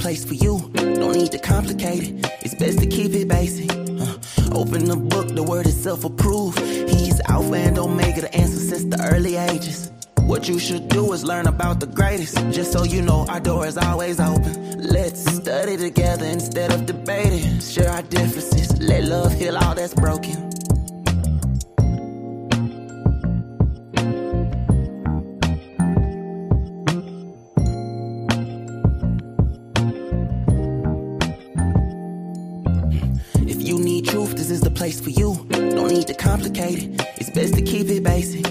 place for you. No need to complicate it. It's best to keep it basic. Open the book, the word is self-approved. He's Alpha and Omega, the answer since the early ages. What you should do is learn about the greatest. Just so you know, our door is always open. Let's study together instead of debating. Share our differences, let love heal all that's broken. If you need truth, this is the place for you. No need to complicate it. It's best to keep it basic.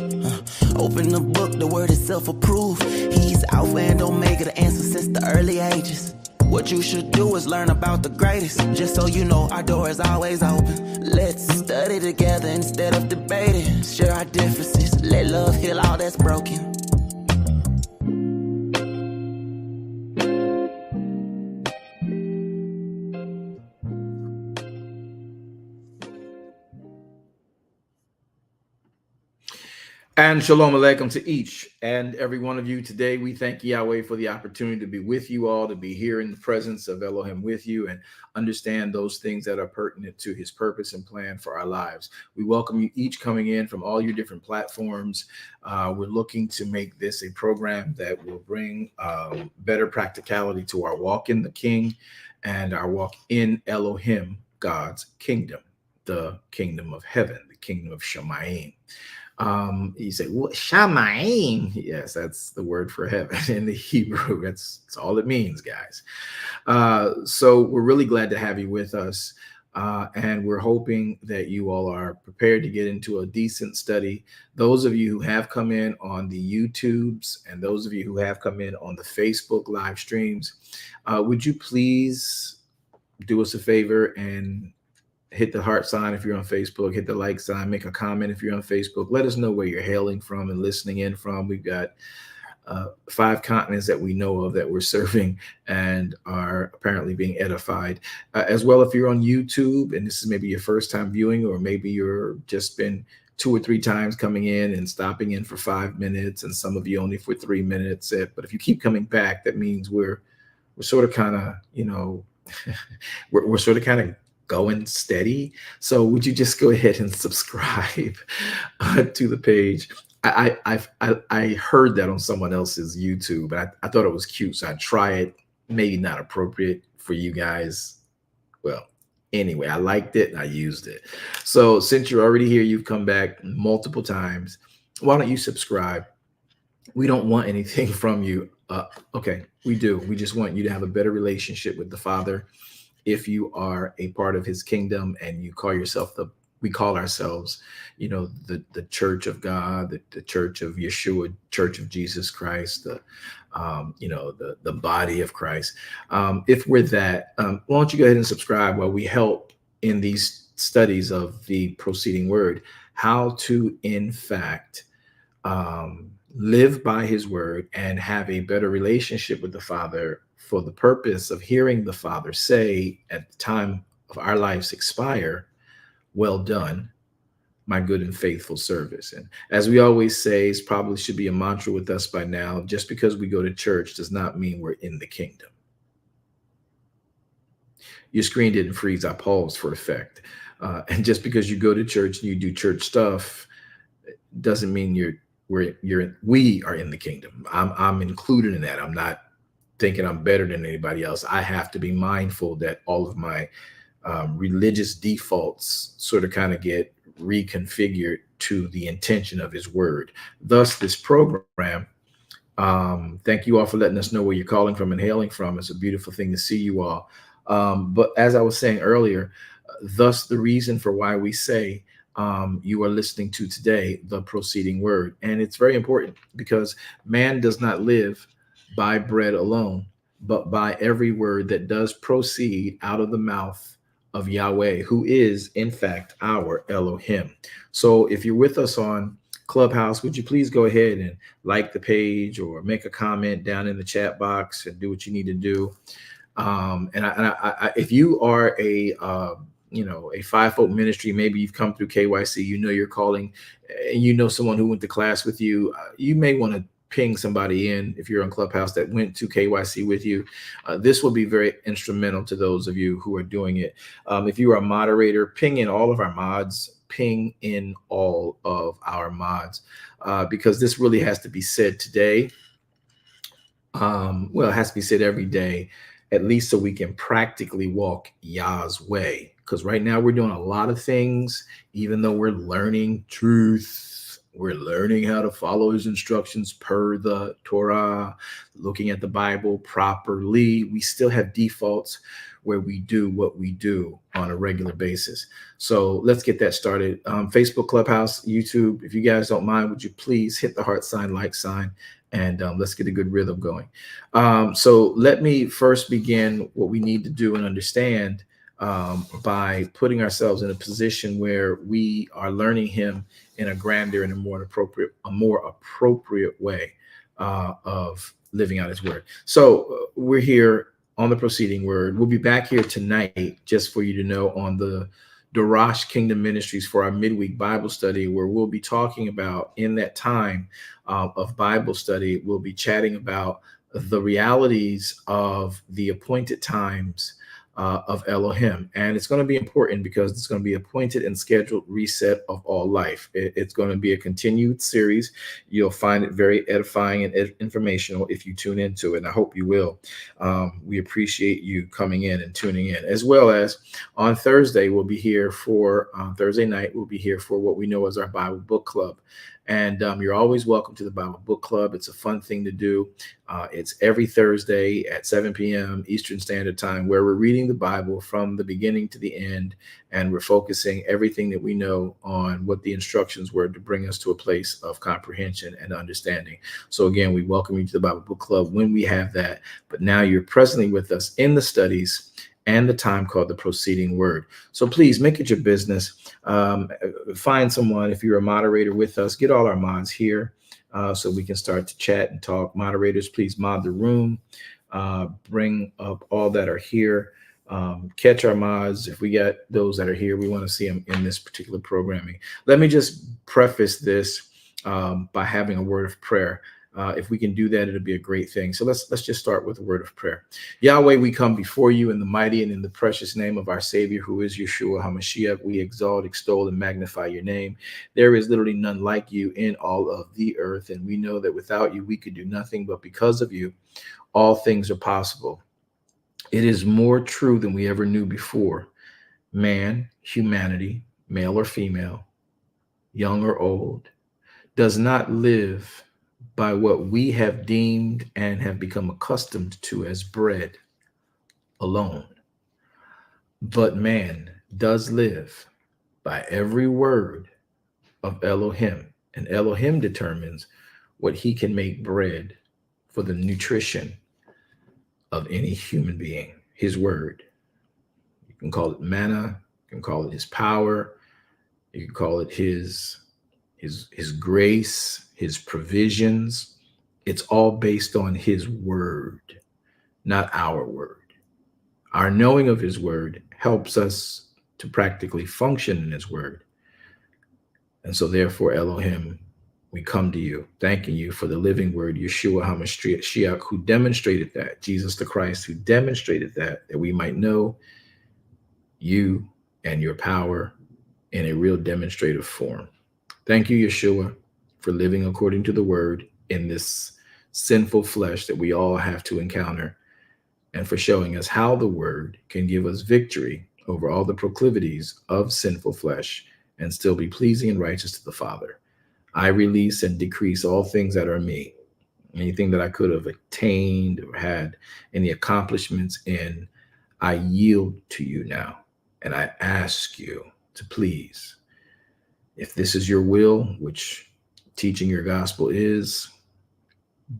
Open the book, the word is self-approved. He's Alpha and Omega, the answer since the early ages. What you should do is learn about the greatest. Just so you know, our door is always open. Let's study together instead of debating. Share our differences, let love heal all that's broken. And shalom aleichem to each and every one of you. Today, we thank Yahweh for the opportunity to be with you all, to be here in the presence of Elohim with you and understand those things that are pertinent to his purpose and plan for our lives. We welcome you each coming in from all your different platforms. We're looking to make this a program that will bring better practicality to our walk in the King and our walk in Elohim, God's kingdom, the kingdom of heaven, the kingdom of Shemayim. You say, what, Shamayim? Yes, that's the word for heaven in the Hebrew. That's all it means, guys. So we're really glad to have you with us. And we're hoping that you all are prepared to get into a decent study. Those of you who have come in on the YouTubes and those of you who have come in on the Facebook live streams, would you please do us a favor and hit the heart sign if you're on Facebook, hit the like sign, make a comment if you're on Facebook. Let us know where you're hailing from and listening in from. We've got 5 continents that we know of that we're serving and are apparently being edified. As well, if you're on YouTube and this is maybe your first time viewing, or maybe you're just been 2 or 3 times coming in and stopping in for 5 minutes, and some of you only for 3 minutes. But if you keep coming back, that means we're sort of kind of, you know, we're sort of kind of going steady. So would you just go ahead and subscribe to the page? I heard that on someone else's YouTube, and I thought it was cute, so I try it. Maybe not appropriate for you guys. Well, anyway, I liked it and I used it. So since you're already here, you've come back multiple times, why don't you subscribe? We don't want anything from you. Okay, we do. We just want you to have a better relationship with the Father. If you are a part of his kingdom and you call yourself we call ourselves, you know, the church of God, the church of Yeshua, church of Jesus Christ, you know, the body of Christ. If we're that, why don't you go ahead and subscribe while we help in these studies of the proceeding word, how to, in fact, live by his word and have a better relationship with the Father for the purpose of hearing the Father say at the time of our lives expire, well done, my good and faithful service. And as we always say, it probably should be a mantra with us by now, just because we go to church does not mean we're in the kingdom. Your screen didn't freeze, I paused for effect. And just because you go to church and you do church stuff doesn't mean we are in the kingdom. I'm included in that. I'm not thinking I'm better than anybody else. I have to be mindful that all of my religious defaults sort of kind of get reconfigured to the intention of his word. Thus, this program, thank you all for letting us know where you're calling from and hailing from. It's a beautiful thing to see you all. But as I was saying earlier, thus the reason for why we say you are listening to today, the proceeding word. And it's very important because man does not live by bread alone, but by every word that does proceed out of the mouth of Yahweh, who is, in fact, our Elohim. So if you're with us on Clubhouse, would you please go ahead and like the page or make a comment down in the chat box and do what you need to do. If you are a fivefold ministry, maybe you've come through KYC, you know you're calling, and you know someone who went to class with you, you may want to ping somebody in if you're on Clubhouse that went to KYC with you. This will be very instrumental to those of you who are doing it. If you are a moderator, ping in all of our mods, ping in all of our mods, because this really has to be said today. Well, it has to be said every day, at least so we can practically walk Yah's way. Because right now we're doing a lot of things, even though we're learning truth, we're learning how to follow his instructions per the Torah, looking at the Bible properly. We still have defaults where we do what we do on a regular basis. So let's get that started. Facebook, Clubhouse, YouTube, if you guys don't mind, would you please hit the heart sign, like sign, and let's get a good rhythm going. So let me first begin what we need to do and understand by putting ourselves in a position where we are learning him in a grander and a more appropriate way of living out his word. So we're here on the proceeding word. We'll be back here tonight, just for you to know, on the Darash Kingdom Ministries for our midweek Bible study, where we'll be talking about, in that time of Bible study, we'll be chatting about the realities of the appointed times of Elohim. And it's going to be important because it's going to be appointed and scheduled reset of all life. It's going to be a continued series. You'll find it very edifying and informational if you tune into it. And I hope you will. We appreciate you coming in and tuning in, as well as on Thursday, we'll be here for Thursday night. We'll be here for what we know as our Bible book club. And you're always welcome to the Bible Book Club. It's a fun thing to do. It's every Thursday at 7 p.m. Eastern Standard Time, where we're reading the Bible from the beginning to the end, and we're focusing everything that we know on what the instructions were to bring us to a place of comprehension and understanding. So again, we welcome you to the Bible Book Club when we have that. But now you're presently with us in the studies and the time called the proceeding word. So please make it your business. Find someone, if you're a moderator with us, get all our mods here so we can start to chat and talk. Moderators, please mod the room, bring up all that are here, catch our mods. If we got those that are here, we want to see them in this particular programming. Let me just preface this by having a word of prayer. If we can do that, it'll be a great thing. So let's just start with a word of prayer. Yahweh, we come before you in the mighty and in the precious name of our Savior, who is Yeshua HaMashiach. We exalt, extol, and magnify your name. There is literally none like you in all of the earth, and we know that without you, we could do nothing, but because of you, all things are possible. It is more true than we ever knew before. Man, humanity, male or female, young or old, does not live by what we have deemed and have become accustomed to as bread alone. But man does live by every word of Elohim, and Elohim determines what he can make bread for the nutrition of any human being, his word. You can call it manna, you can call it his power, you can call it his grace, his provisions. It's all based on his word, not our word. Our knowing of his word helps us to practically function in his word. And so therefore, Elohim, we come to you, thanking you for the living word, Yeshua HaMashiach, who demonstrated that, Jesus the Christ, who demonstrated that we might know you and your power in a real demonstrative form. Thank you, Yeshua, for living according to the word in this sinful flesh that we all have to encounter, and for showing us how the word can give us victory over all the proclivities of sinful flesh and still be pleasing and righteous to the Father. I release and decrease all things that are me, anything that I could have attained or had any accomplishments in. I yield to you now, and I ask you to please, if this is your will, which teaching your gospel is,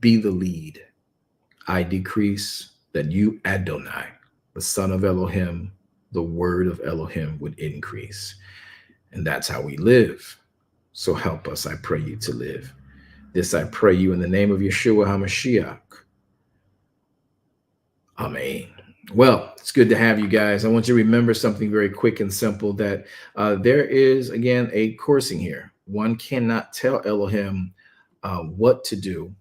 be the lead. I decrease, that you, Adonai, the Son of Elohim, the word of Elohim, would increase. And that's how we live. So help us, I pray you, to live. This I pray you in the name of Yeshua HaMashiach. Amen. Well, it's good to have you guys. I want you to remember something very quick and simple, that there is, again, a coursing here. One cannot tell Elohim what to do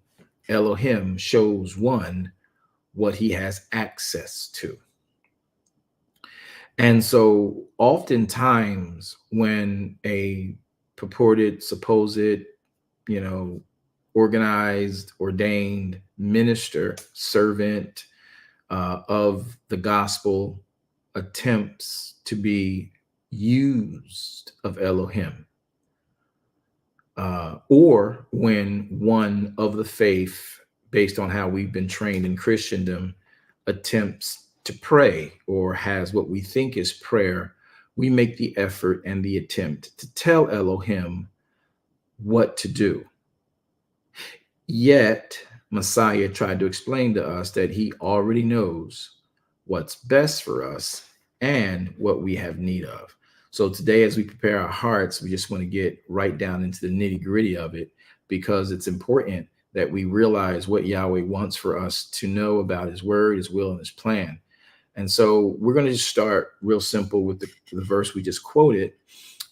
Elohim shows one what he has access to. And so oftentimes when a purported, supposed, organized, ordained minister, servant of the gospel attempts to be used of Elohim, or when one of the faith, based on how we've been trained in Christendom, attempts to pray or has what we think is prayer, we make the effort and the attempt to tell Elohim what to do. Yet, Messiah tried to explain to us that he already knows what's best for us and what we have need of. So today, as we prepare our hearts, we just want to get right down into the nitty gritty of it, because it's important that we realize what Yahweh wants for us to know about his word, his will, and his plan. And so we're going to just start real simple with the verse we just quoted.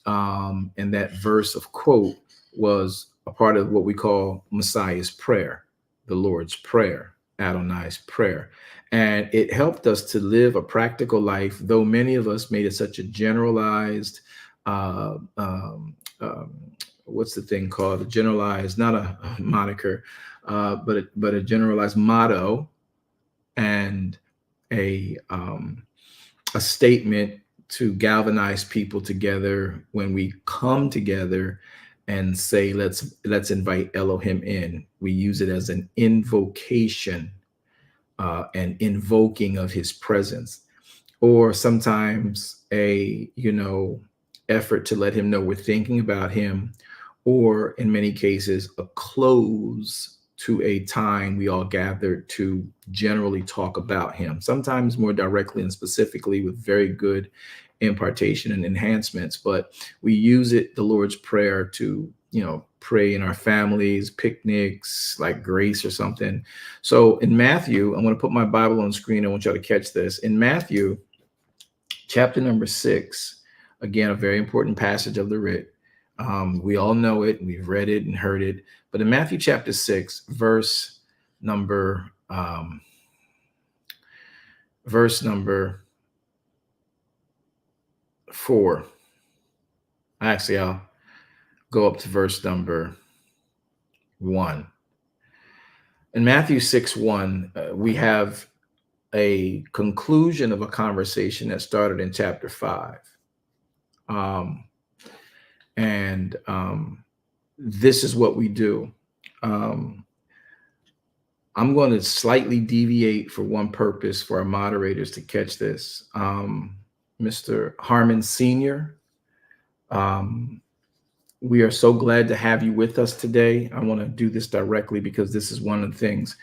And that verse of quote was a part of what we call Messiah's prayer, the Lord's prayer, Adonai's prayer. And it helped us to live a practical life, though many of us made it such a generalized, what's the thing called? A generalized, not a moniker, but a generalized motto and a statement to galvanize people together when we come together and say, let's invite Elohim in. We use it as an invocation, an invoking of his presence, or sometimes a effort to let him know we're thinking about him, or in many cases a close to a time we all gathered to generally talk about him, sometimes more directly and specifically with very good impartation and enhancements. But we use it, the Lord's Prayer, to pray in our families, picnics, like grace or something. So in Matthew, I'm going to put my Bible on the screen. I want y'all to catch this. In Matthew chapter number 6, again, a very important passage of the writ. We all know it. We've read it and heard it. But in Matthew chapter 6, verse number 4. Actually, I'll go up to verse number 1. In Matthew 6:1, we have a conclusion of a conversation that started in chapter 5. This is what we do. I'm going to slightly deviate for one purpose for our moderators to catch this. Mr. Harmon Sr., we are so glad to have you with us today. I want to do this directly because this is one of the things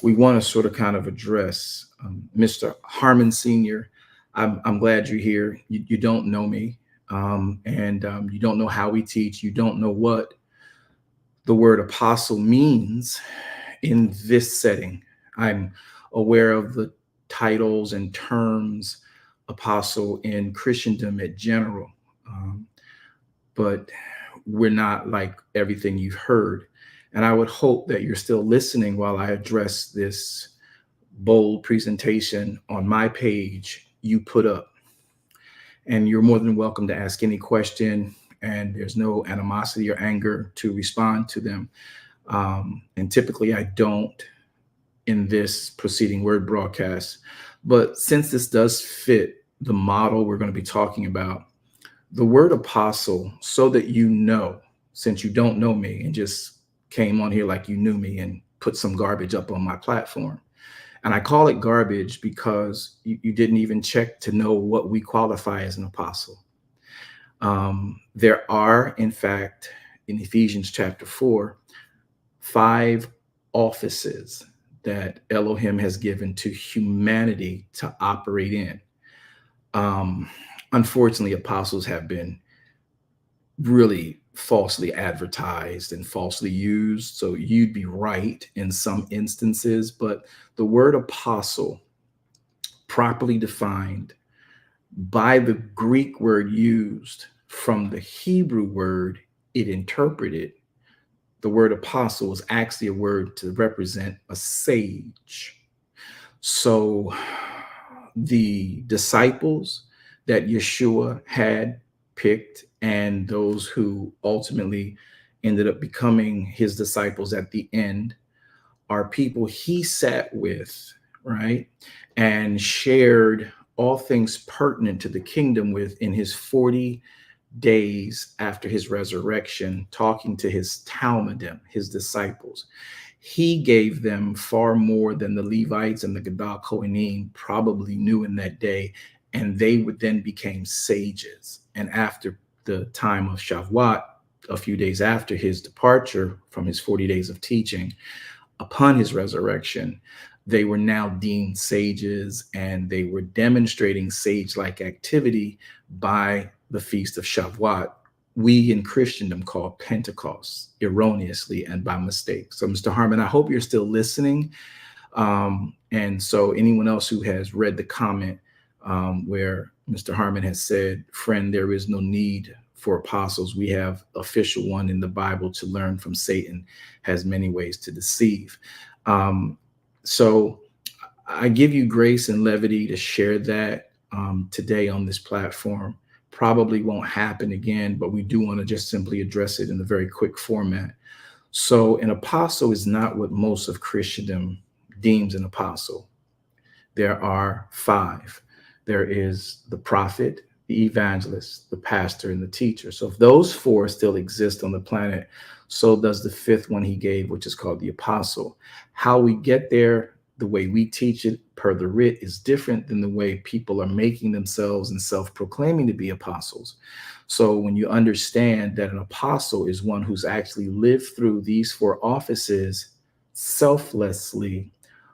we want to sort of kind of address. Mr. Harmon Sr., I'm glad you're here. You don't know me, and you don't know how we teach. You don't know what the word apostle means in this setting. I'm aware of the titles and terms apostle in Christendom in general, but we're not like everything you've heard. And I would hope that you're still listening while I address this bold presentation on my page you put up. And you're more than welcome to ask any question, and there's no animosity or anger to respond to them. And typically I don't in this preceding word broadcast. But since this does fit the model we're going to be talking about, the word apostle, so that since you don't know me and just came on here like you knew me and put some garbage up on my platform. And I call it garbage because you didn't even check to know what we qualify as an apostle. There are, in fact, in Ephesians chapter 4, 5 offices that Elohim has given to humanity to operate in. Unfortunately, apostles have been really falsely advertised and falsely used. So you'd be right in some instances, but the word apostle, properly defined by the Greek word used from the Hebrew word it interpreted, the word apostle is actually a word to represent a sage. So the disciples that Yeshua had picked and those who ultimately ended up becoming his disciples at the end are people he sat with, right? And shared all things pertinent to the kingdom with in his 40 days after his resurrection, talking to his Talmudim, his disciples. He gave them far more than the Levites and the Gadol Kohanim probably knew in that day. And they would then became sages. And after the time of Shavuot, a few days after his departure from his 40 days of teaching, upon his resurrection, they were now deemed sages, and they were demonstrating sage-like activity by the Feast of Shavuot, we in Christendom call Pentecost, erroneously and by mistake. So, Mr. Harmon, I hope you're still listening. And so anyone else who has read the comment where Mr. Harmon has said, friend, there is no need for apostles. We have official one in the Bible to learn from. Satan has many ways to deceive. So I give you grace and levity to share that today on this platform. Probably won't happen again, but we do want to just simply address it in a very quick format. So an apostle is not what most of Christendom deems an apostle. There are 5. There is the prophet, the evangelist, the pastor, and the teacher. So if those 4 still exist on the planet, so does the 5th one he gave, which is called the apostle. How we get there, the way we teach it per the writ, is different than the way people are making themselves and self-proclaiming to be apostles. So when you understand that an apostle is one who's actually lived through these 4 offices selflessly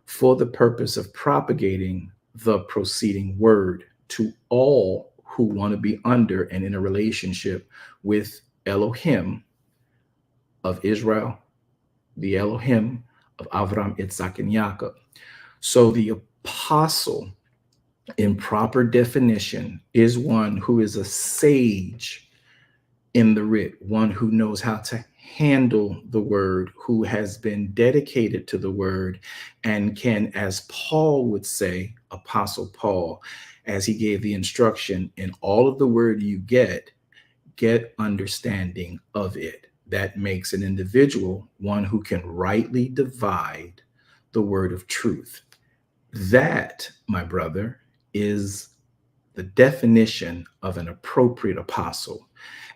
for the purpose of propagating the proceeding word to all who want to be under and in a relationship with Elohim of Israel, the Elohim of Avram, Yitzhak, and Yaakov. So the apostle, in proper definition, is one who is a sage in the writ, one who knows how to handle the word, who has been dedicated to the word, and can, as Paul would say, Apostle Paul, as he gave the instruction, in all of the word you get understanding of it. That makes an individual one who can rightly divide the word of truth. That, my brother, is the definition of an appropriate apostle.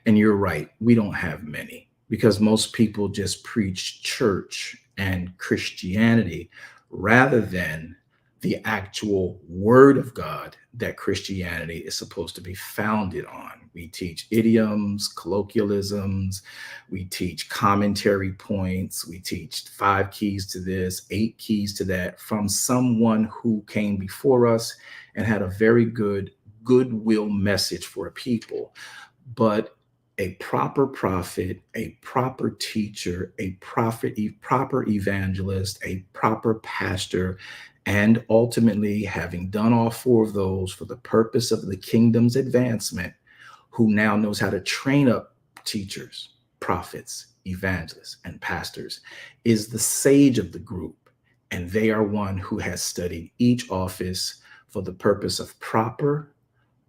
And you're right, we don't have many, because most people just preach church and Christianity rather than the actual word of God that Christianity is supposed to be founded on. We teach idioms, colloquialisms, we teach commentary points, we teach 5 keys to this, 8 keys to that from someone who came before us and had a very good goodwill message for a people. But a proper prophet, a proper teacher, a proper evangelist, a proper pastor, and ultimately having done all 4 of those for the purpose of the kingdom's advancement, who now knows how to train up teachers, prophets, evangelists, and pastors, is the sage of the group. And they are one who has studied each office for the purpose of proper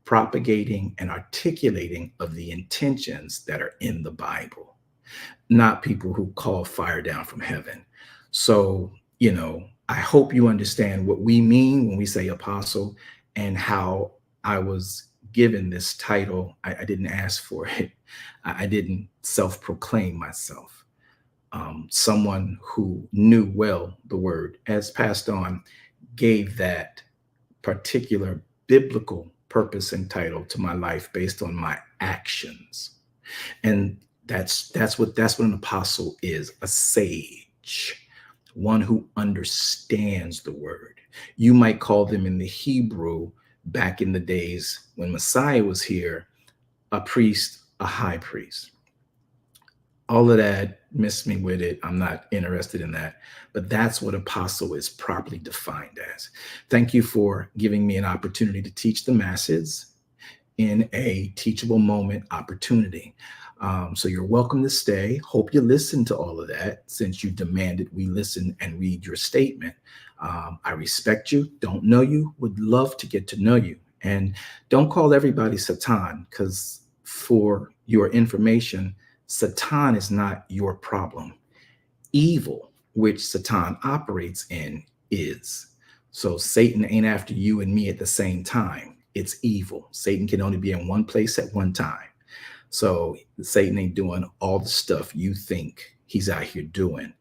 propagating and articulating of the intentions that are in the Bible, not people who call fire down from heaven. So, I hope you understand what we mean when we say apostle, and how I was given this title. I didn't ask for it. I didn't self-proclaim myself. Someone who knew well the word, as passed on, gave that particular biblical purpose and title to my life based on my actions. And that's what an apostle is, a sage, one who understands the word. You might call them in the Hebrew, back in the days when Messiah was here, a priest, a high priest. All of that, miss me with it. I'm not interested in that. But that's what apostle is properly defined as. Thank you for giving me an opportunity to teach the masses in a teachable moment opportunity. So you're welcome to stay. Hope you listen to all of that since you demanded we listen and read your statement. I respect you, don't know you, would love to get to know you. And don't call everybody Satan, because for your information, Satan is not your problem. Evil, which Satan operates in, is. So Satan ain't after you and me at the same time. It's evil. Satan can only be in one place at one time. So Satan ain't doing all the stuff you think he's out here doing.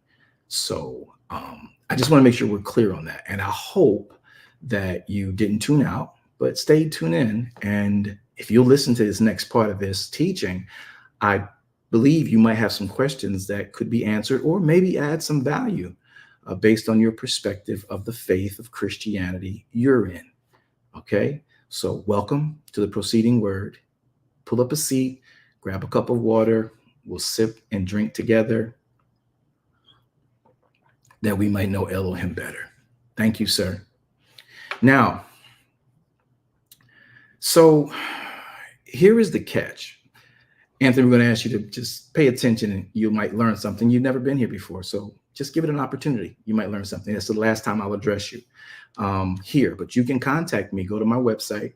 So I just want to make sure we're clear on that. And I hope that you didn't tune out, but stay tuned in. And if you'll listen to this next part of this teaching, I believe you might have some questions that could be answered or maybe add some value based on your perspective of the faith of Christianity you're in. Okay, so welcome to the proceeding word. Pull up a seat, grab a cup of water. We'll sip and drink together that we might know Elohim better. Thank you, sir. Now, so here is the catch. Anthony, we're going to ask you to just pay attention and you might learn something. You've never been here before, so just give it an opportunity. You might learn something. That's the last time I'll address you here, but you can contact me. Go to my website,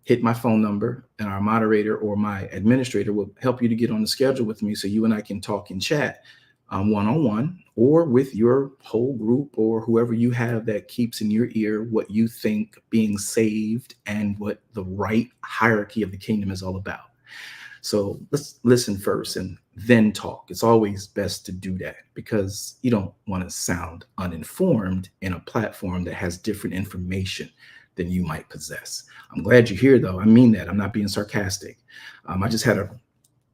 hit my phone number, and our moderator or my administrator will help you to get on the schedule with me so you and I can talk and chat one-on-one or with your whole group or whoever you have that keeps in your ear what you think being saved and what the right hierarchy of the kingdom is all about. So let's listen first and then talk. It's always best to do that because you don't want to sound uninformed in a platform that has different information than you might possess. I'm glad you're here, though. I mean that. I'm not being sarcastic. I just had a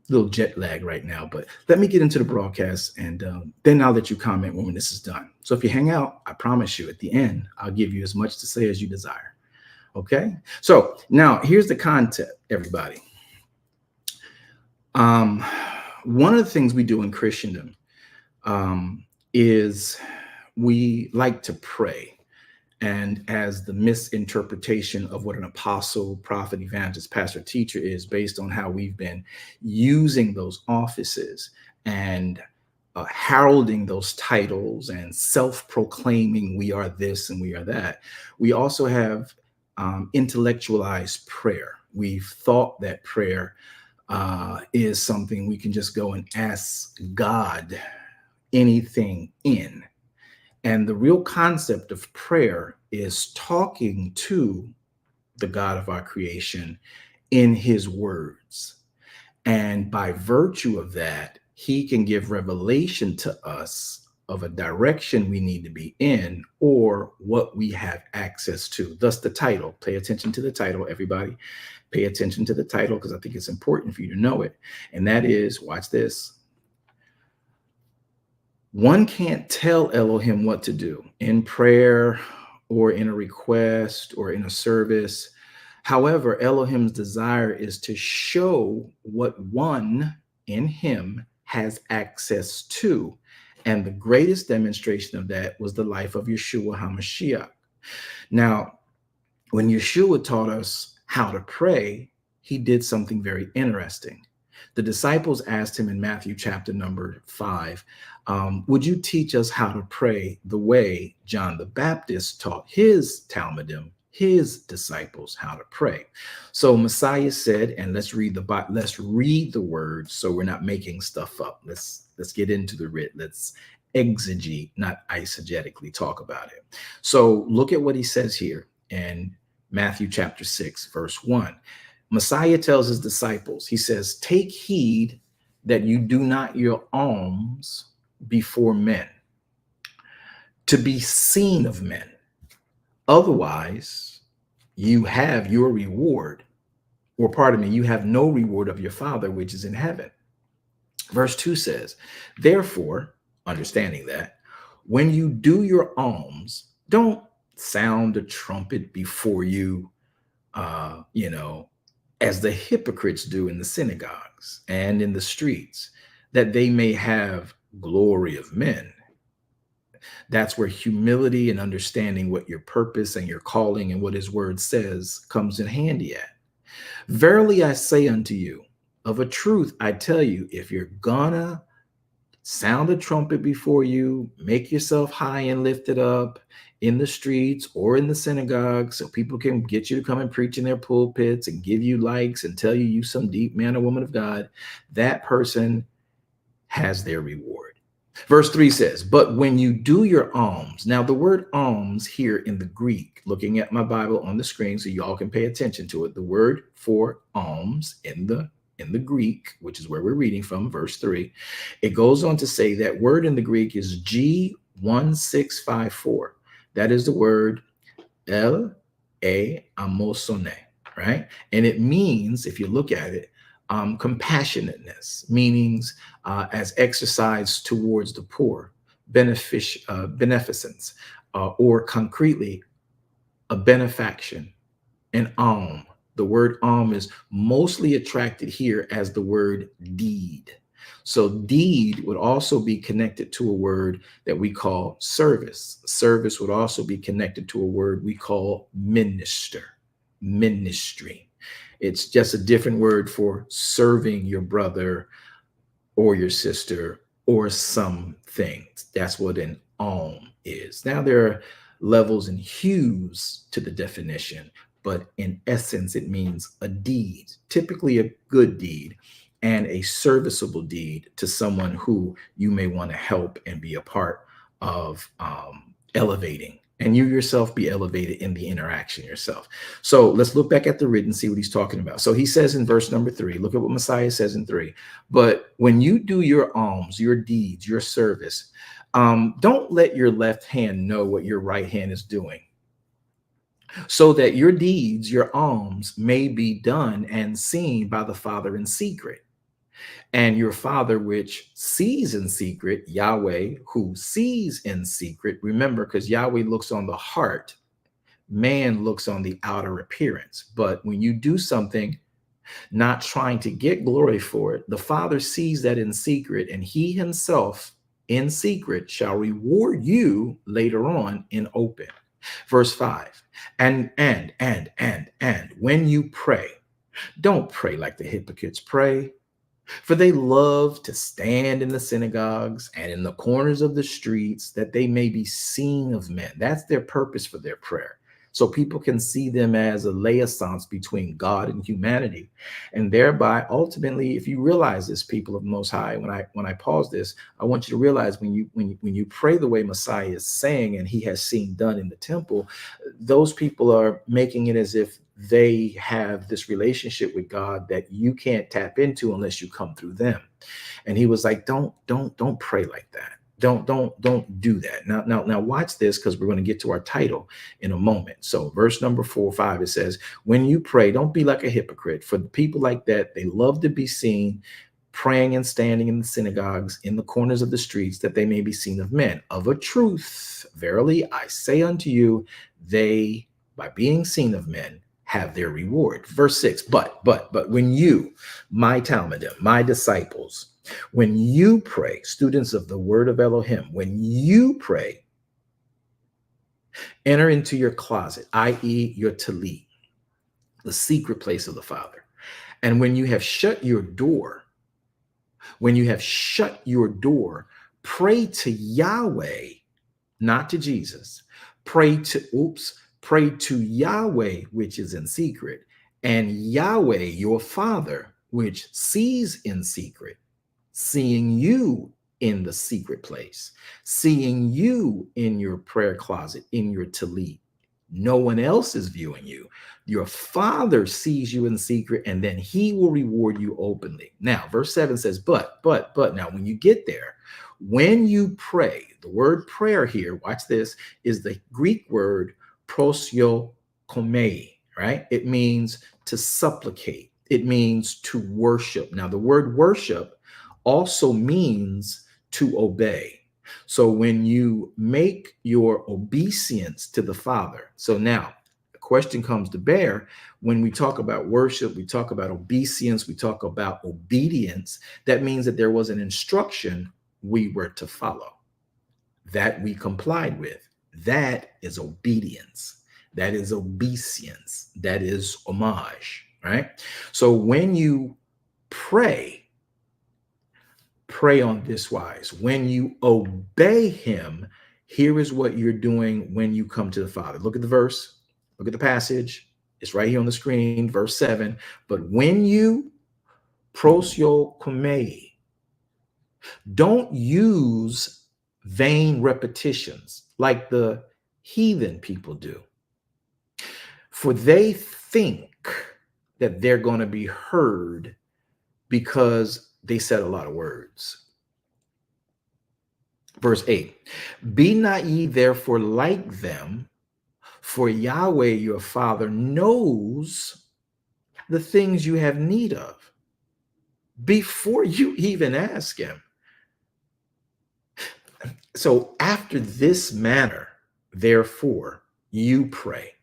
little jet lag right now, but let me get into the broadcast and then I'll let you comment when this is done. So if you hang out, I promise you at the end, I'll give you as much to say as you desire. Okay. So now here's the concept, everybody. One of the things we do in Christendom is we like to pray. And as the misinterpretation of what an apostle, prophet, evangelist, pastor, teacher is based on how we've been using those offices and heralding those titles and self-proclaiming we are this and we are that. We also have intellectualized prayer. We've thought that prayer is something we can just go and ask God anything in. And the real concept of prayer is talking to the God of our creation in his words. And by virtue of that, he can give revelation to us of a direction we need to be in or what we have access to. Thus the title. Pay attention to the title, everybody. Pay attention to the title because I think it's important for you to know it. And that is, watch this. One can't tell Elohim what to do in prayer or in a request or in a service. However, Elohim's desire is to show what one in him has access to. And the greatest demonstration of that was the life of Yeshua HaMashiach. Now, when Yeshua taught us how to pray, he did something very interesting. The disciples asked him in Matthew chapter number 5, would you teach us how to pray the way John the Baptist taught his Talmudim, his disciples, how to pray? So Messiah said, and let's read the word so we're not making stuff up. Let's get into the writ. Let's exegete, not eisegetically talk about it. So look at what he says here in Matthew chapter 6, verse 1. Messiah tells his disciples, he says, take heed that you do not your alms before men to be seen of men. Otherwise, you have your reward, or pardon me, you have no reward of your Father, which is in heaven. Verse 2 says, therefore, understanding that, when you do your alms, don't sound a trumpet before you, as the hypocrites do in the synagogues and in the streets, that they may have glory of men. That's where humility and understanding what your purpose and your calling and what his word says comes in handy at. Verily I say unto you, Of a truth, I tell you, if you're gonna sound a trumpet before you, make yourself high and lifted up in the streets or in the synagogue so people can get you to come and preach in their pulpits and give you likes and tell you some deep man or woman of God, that person has their reward. Verse 3 says, but when you do your alms, now the word alms here in the Greek, looking at my Bible on the screen so y'all can pay attention to it, the word for alms in the Greek, which is where we're reading from, verse 3, it goes on to say that word in the Greek is G1654. That is the word El Amosone, right? And it means, if you look at it, compassionateness, meanings as exercise towards the poor, beneficence, or concretely, a benefaction, an alm. The word alm is mostly attracted here as the word deed. So deed would also be connected to a word that we call service. Service would also be connected to a word we call minister, ministry. It's just a different word for serving your brother or your sister or something. That's what an alm is. Now, there are levels and hues to the definition, but in essence, it means a deed, typically a good deed, and a serviceable deed to someone who you may want to help and be a part of elevating. And you yourself be elevated in the interaction yourself. So let's look back at the written, see what he's talking about. So he says in verse number 3, look at what Messiah says in 3. But when you do your alms, your deeds, your service, don't let your left hand know what your right hand is doing, so that your deeds, your alms, may be done and seen by the Father in secret. And your Father, which sees in secret, Yahweh, who sees in secret, remember, because Yahweh looks on the heart, man looks on the outer appearance. But when you do something, not trying to get glory for it, the Father sees that in secret, and he himself in secret shall reward you later on in open. Verse 5, and when you pray, don't pray like the hypocrites pray, for they love to stand in the synagogues and in the corners of the streets, that they may be seen of men. That's their purpose for their prayer. So people can see them as a liaisons between God and humanity. And thereby, ultimately, if you realize this, people of Most High, when I pause this, I want you to realize when you pray the way Messiah is saying and he has seen done in the temple, those people are making it as if they have this relationship with God that you can't tap into unless you come through them. And he was like, don't pray like that. Don't do that. Now watch this, because we're going to get to our title in a moment. So verse number 4 or 5, it says, when you pray, don't be like a hypocrite. For the people like that, they love to be seen praying and standing in the synagogues, in the corners of the streets, that they may be seen of men. Of a truth, verily, I say unto you, they, by being seen of men, have their reward. Verse 6, but when you, my Talmudim, my disciples, when you pray, students of the word of Elohim, when you pray, enter into your closet, i.e. your talit, the secret place of the Father. And when you have shut your door, pray to Yahweh, not to Jesus. Pray to Yahweh, which is in secret, and Yahweh, your Father, which sees in secret, seeing you in the secret place, seeing you in your prayer closet, in your talit. No one else is viewing you. Your Father sees you in secret, and then he will reward you openly. Now, verse 7 says, but now when you get there, when you pray, the word prayer here, watch this, is the Greek word prosiokomei, right? It means to supplicate. It means to worship. Now, the word worship also means to obey. So when you make your obeisance to the Father, so now the question comes to bear, when we talk about worship, we talk about obeisance, we talk about obedience, that means that there was an instruction we were to follow, that we complied with. That is obedience. That is obeisance. That is homage, right? So when you pray on this wise. When you obey him, here is what you're doing when you come to the Father. Look at the verse, look at the passage. It's right here on the screen, verse 7. But when you prosyokomei, don't use vain repetitions like the heathen people do, for they think that they're going to be heard because they said a lot of words. Verse 8, be not ye therefore like them, for Yahweh your Father knows the things you have need of before you even ask him. So after this manner, therefore, you pray.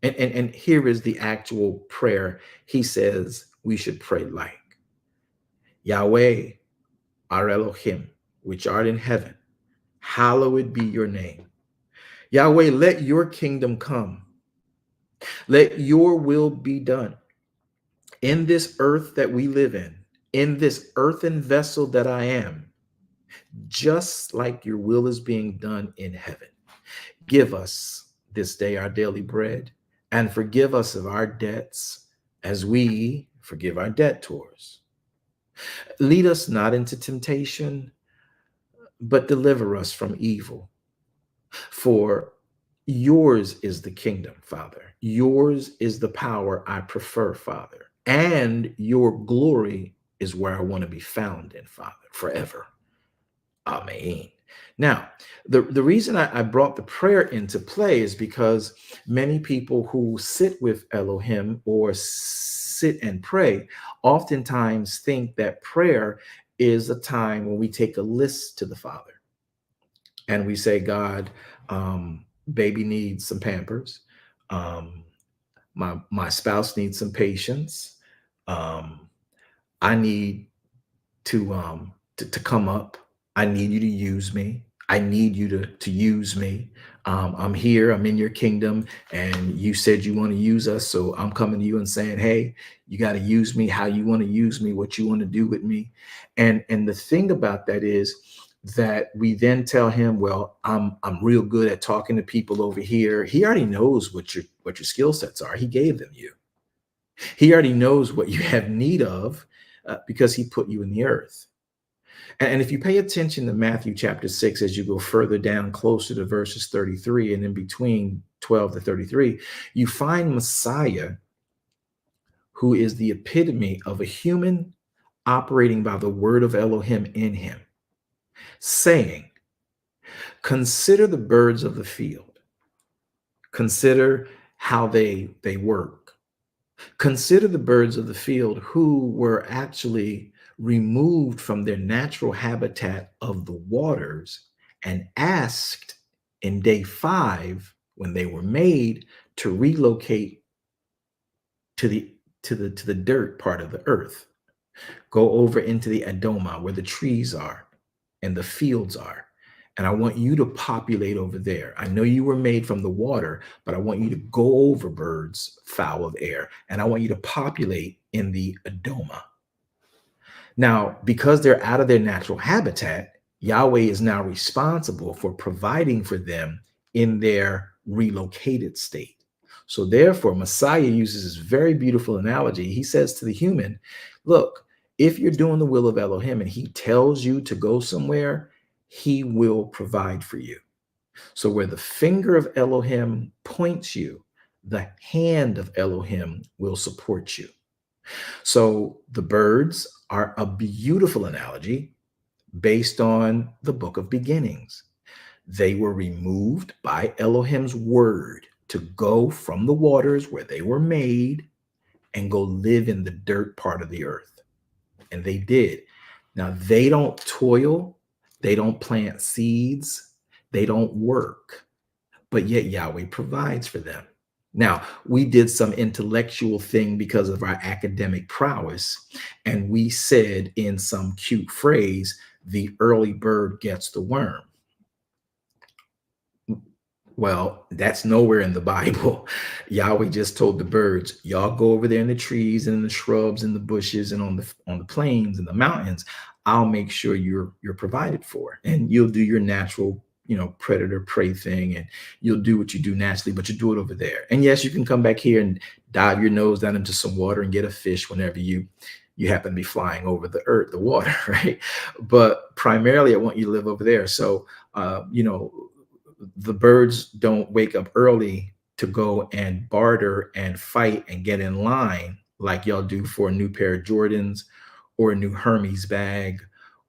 And here is the actual prayer he says we should pray like. Yahweh, our Elohim, which art in heaven, hallowed be your name. Yahweh, let your kingdom come. Let your will be done in this earth that we live in this earthen vessel that I am, just like your will is being done in heaven. Give us this day our daily bread, and forgive us of our debts as we forgive our debtors. Lead us not into temptation, but deliver us from evil. For yours is the kingdom, Father. Yours is the power I prefer, Father. And your glory is where I want to be found in, Father, forever. Amen. Now, the reason I brought the prayer into play is because many people who sit with Elohim or sit and pray oftentimes think that prayer is a time when we take a list to the Father and we say, God, baby needs some Pampers. My spouse needs some patience. I need to come up. I need you to use me. I need you to use me. I'm here. I'm in your kingdom, and you said you want to use us. So I'm coming to you and saying, hey, you got to use me how you want to use me, what you want to do with me. And the thing about that is that we then tell him, well, I'm real good at talking to people over here. He already knows what your skill sets are. He gave them you. He already knows what you have need of because he put you in the earth. And if you pay attention to Matthew chapter 6, as you go further down closer to verses 33 and in between 12 to 33, you find Messiah, who is the epitome of a human operating by the word of Elohim in him, saying, consider the birds of the field. Consider how they work. Consider the birds of the field who were actually removed from their natural habitat of the waters and asked in day 5 when they were made to relocate to the dirt part of the earth. Go over into the Adoma where the trees are and the fields are. And I want you to populate over there. I know you were made from the water, but I want you to go over birds, fowl of air, and I want you to populate in the Adoma. Now, because they're out of their natural habitat, Yahweh is now responsible for providing for them in their relocated state. So therefore, Messiah uses this very beautiful analogy. He says to the human, look, if you're doing the will of Elohim and he tells you to go somewhere, he will provide for you. So where the finger of Elohim points you, the hand of Elohim will support you. So the birds are a beautiful analogy based on the book of beginnings. They were removed by Elohim's word to go from the waters where they were made and go live in the dirt part of the earth. And they did. Now, they don't toil, they don't plant seeds, they don't work, but yet Yahweh provides for them. Now, we did some intellectual thing because of our academic prowess, and we said in some cute phrase, the early bird gets the worm. Well, that's nowhere in the Bible. Yahweh just told the birds, y'all go over there in the trees and in the shrubs and the bushes and on the plains and the mountains. I'll make sure you're provided for. And you'll do your natural, predator prey thing, and you'll do what you do naturally, but you do it over there. And yes, you can come back here and dive your nose down into some water and get a fish whenever you happen to be flying over the earth, the water, right? But primarily I want you to live over there. So the birds don't wake up early to go and barter and fight and get in line like y'all do for a new pair of Jordans or a new Hermes bag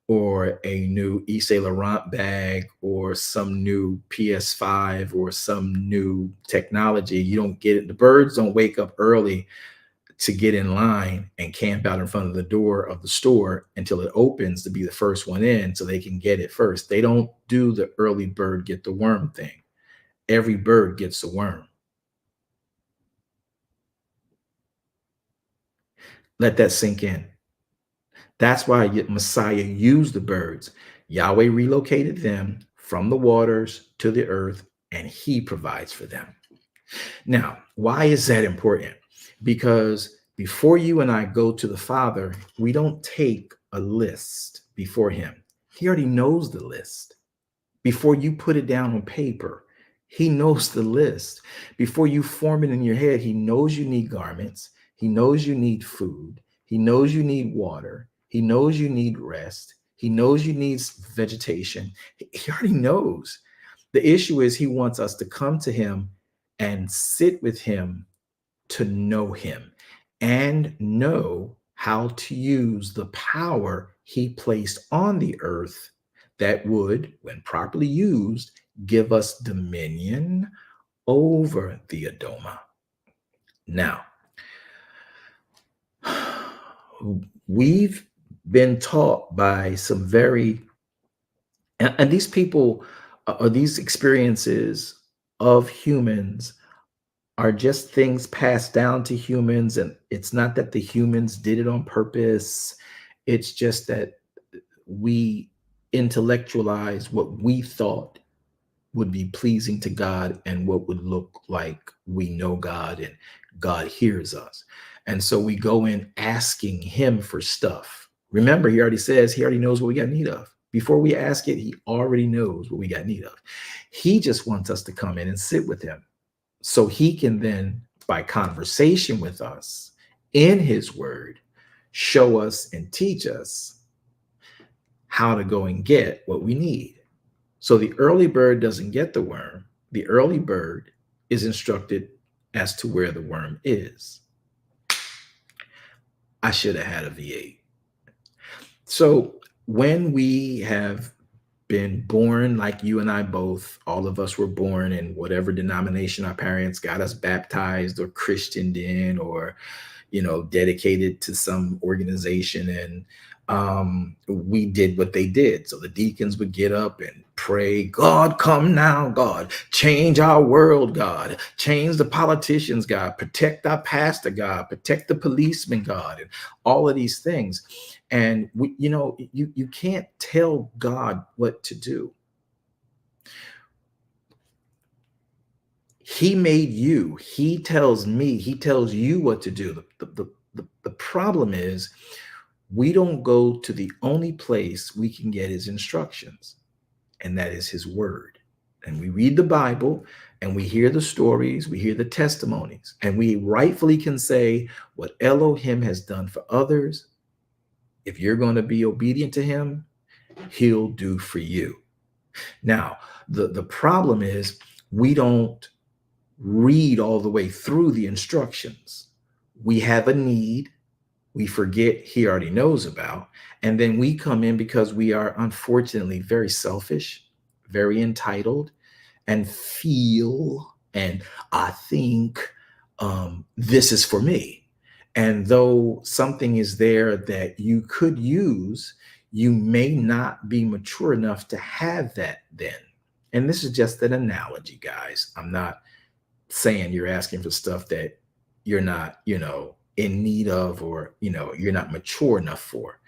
or a new Yves Saint Laurent bag or some new PS5 or some new technology. You don't get it. The birds don't wake up early to get in line and camp out in front of the door of the store until it opens to be the first one in so they can get it first. They don't do the early bird get the worm thing. Every bird gets a worm. Let that sink in. That's why Messiah used the birds. Yahweh relocated them from the waters to the earth, and he provides for them. Now, why is that important? Because before you and I go to the Father, we don't take a list before him. He already knows the list. Before you put it down on paper, he knows the list. Before you form it in your head, he knows you need garments. He knows you need food. He knows you need water. He knows you need rest. He knows you need vegetation. He already knows. The issue is he wants us to come to him and sit with him to know him and know how to use the power he placed on the earth that would, when properly used, give us dominion over the Adoma. Now, we've been taught by some and these people or these experiences of humans are just things passed down to humans. And it's not that the humans did it on purpose. It's just that we intellectualize what we thought would be pleasing to God and what would look like we know God and God hears us. And so we go in asking him for stuff. Remember, he already knows what we got need of. Before we ask it, he already knows what we got need of. He just wants us to come in and sit with him so he can then, by conversation with us in his word, show us and teach us how to go and get what we need. So the early bird doesn't get the worm. The early bird is instructed as to where the worm is. I should have had a V8. So when we have been born, like you and I both, all of us were born in whatever denomination our parents got us baptized or Christianed in or, dedicated to some organization. And we did what they did. So the deacons would get up and pray, God, come now, God, change our world, God, change the politicians, God, protect our pastor, God, protect the policeman, God, and all of these things. And you can't tell God what to do. He made you. He tells you what to do. The problem is we don't go to the only place we can get his instructions, and that is his word. And we read the Bible and we hear the stories, we hear the testimonies, and we rightfully can say what Elohim has done for others. If you're going to be obedient to him, he'll do for you. Now, the problem is we don't read all the way through the instructions. We have a need. We forget he already knows about. And then we come in because we are unfortunately very selfish, very entitled, and feel, and I think this is for me. And though something is there that you could use, you may not be mature enough to have that then. And this is just an analogy, guys. I'm not saying you're asking for stuff that you're not, in need of, or, you're not mature enough for.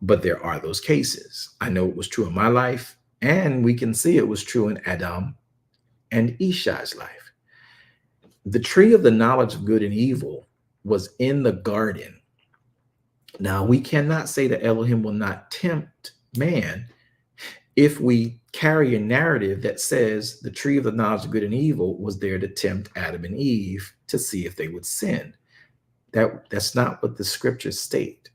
But there are those cases. I know it was true in my life, and we can see it was true in Adam and Ishai's life. The tree of the knowledge of good and evil was in the garden. Now, we cannot say that Elohim will not tempt man if we carry a narrative that says the tree of the knowledge of good and evil was there to tempt Adam and Eve to see if they would sin. That's not what the scriptures state.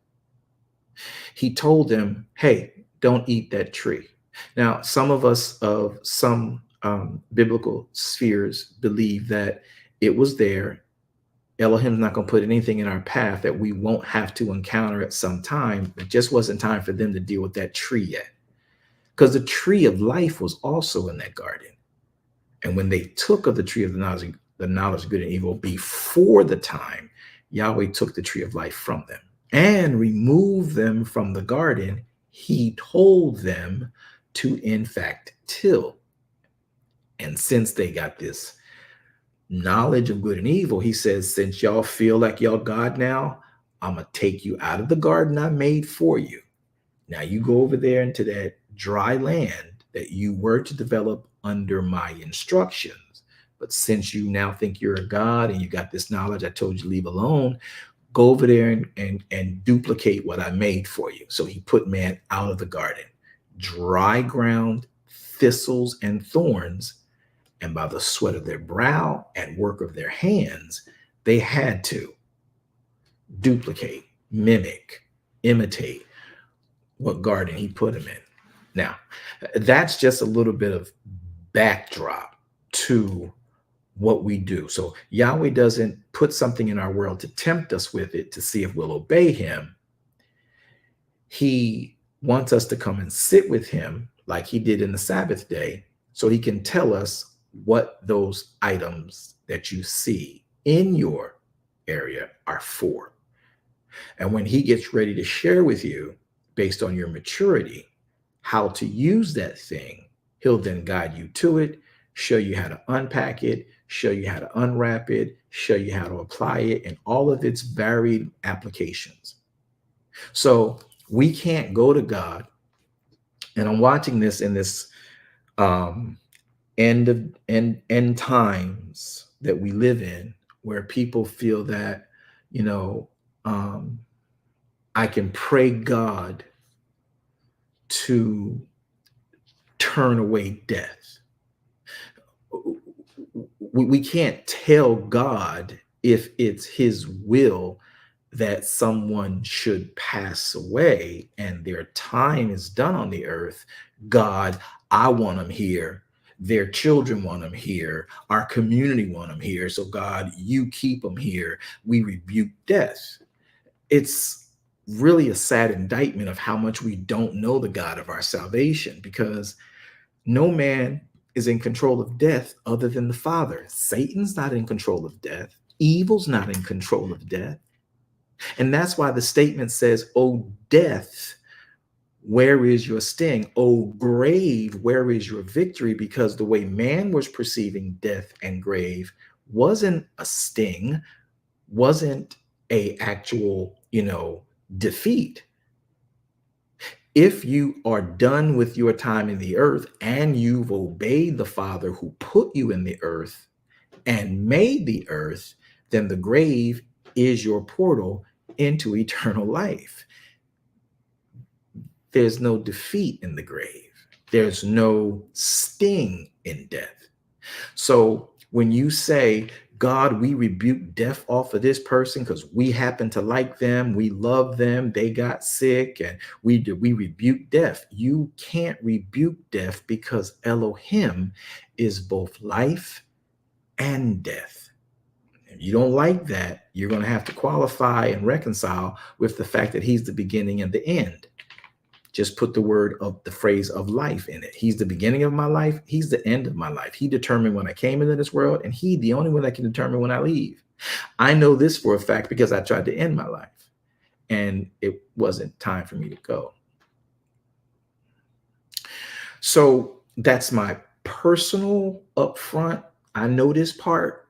He told them, hey, don't eat that tree. Now, some of us of some biblical spheres believe that it was there. Elohim's not going to put anything in our path that we won't have to encounter at some time. It just wasn't time for them to deal with that tree yet. Because the tree of life was also in that garden. And when they took of the tree of the knowledge of good and evil before the time, Yahweh took the tree of life from them and removed them from the garden. He told them to, in fact, till. And since they got this knowledge of good and evil, he says, since y'all feel like y'all God now, I'm going to take you out of the garden I made for you. Now you go over there into that dry land that you were to develop under my instructions. But since you now think you're a God and you got this knowledge I told you to leave alone, go over there and duplicate what I made for you. So he put man out of the garden, dry ground, thistles and thorns, and by the sweat of their brow and work of their hands, they had to duplicate, mimic, imitate what garden he put him in. Now, that's just a little bit of backdrop to what we do. So Yahweh doesn't put something in our world to tempt us with it to see if we'll obey him. He wants us to come and sit with him like he did in the Sabbath day, so he can tell us what those items that you see in your area are for. And when he gets ready to share with you, based on your maturity, how to use that thing, he'll then guide you to it, show you how to unpack it, show you how to unwrap it, show you how to apply it in all of its varied applications. So we can't go to God, and I'm watching this in this end times that we live in, where people feel that, I can pray God to turn away death. We can't tell God if it's his will that someone should pass away and their time is done on the earth. God, I want them here. Their children want them here. Our community want them here. So God, you keep them here. We rebuke death. It's really a sad indictment of how much we don't know the God of our salvation, because no man is in control of death other than the Father. Satan's not in control of death. Evil's not in control of death. And that's why the statement says, "O death, where is your sting? O grave, where is your victory?" Because the way man was perceiving death and grave wasn't a sting, wasn't a actual, defeat. If you are done with your time in the earth and you've obeyed the Father who put you in the earth and made the earth, then the grave is your portal into eternal life. There's no defeat in the grave. There's no sting in death. So when you say, God, we rebuke death off of this person because we happen to like them, we love them, they got sick, and we rebuke death. You can't rebuke death because Elohim is both life and death. If you don't like that, you're going to have to qualify and reconcile with the fact that he's the beginning and the end. Just put the phrase of life in it. He's the beginning of my life. He's the end of my life. He determined when I came into this world, and he's the only one that can determine when I leave. I know this for a fact because I tried to end my life, and it wasn't time for me to go. So that's my personal upfront, I know this part,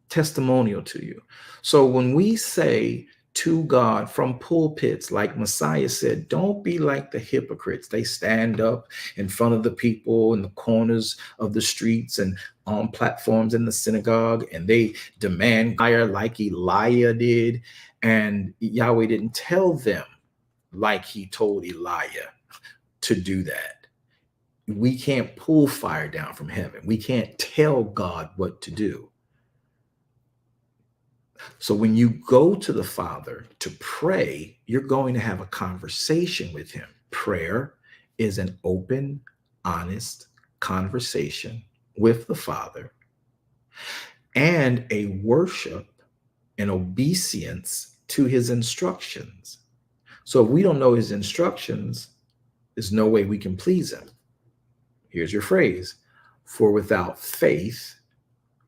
testimonial to you. So when we say to God from pulpits, like Messiah said, don't be like the hypocrites. They stand up in front of the people in the corners of the streets and on platforms in the synagogue, and they demand fire like Elijah did. And Yahweh didn't tell them like he told Elijah to do that. We can't pull fire down from heaven. We can't tell God what to do. So when you go to the Father to pray, you're going to have a conversation with him. Prayer is an open, honest conversation with the Father and a worship and obeisance to his instructions. So if we don't know his instructions, there's no way we can please him. Here's your phrase: for without faith,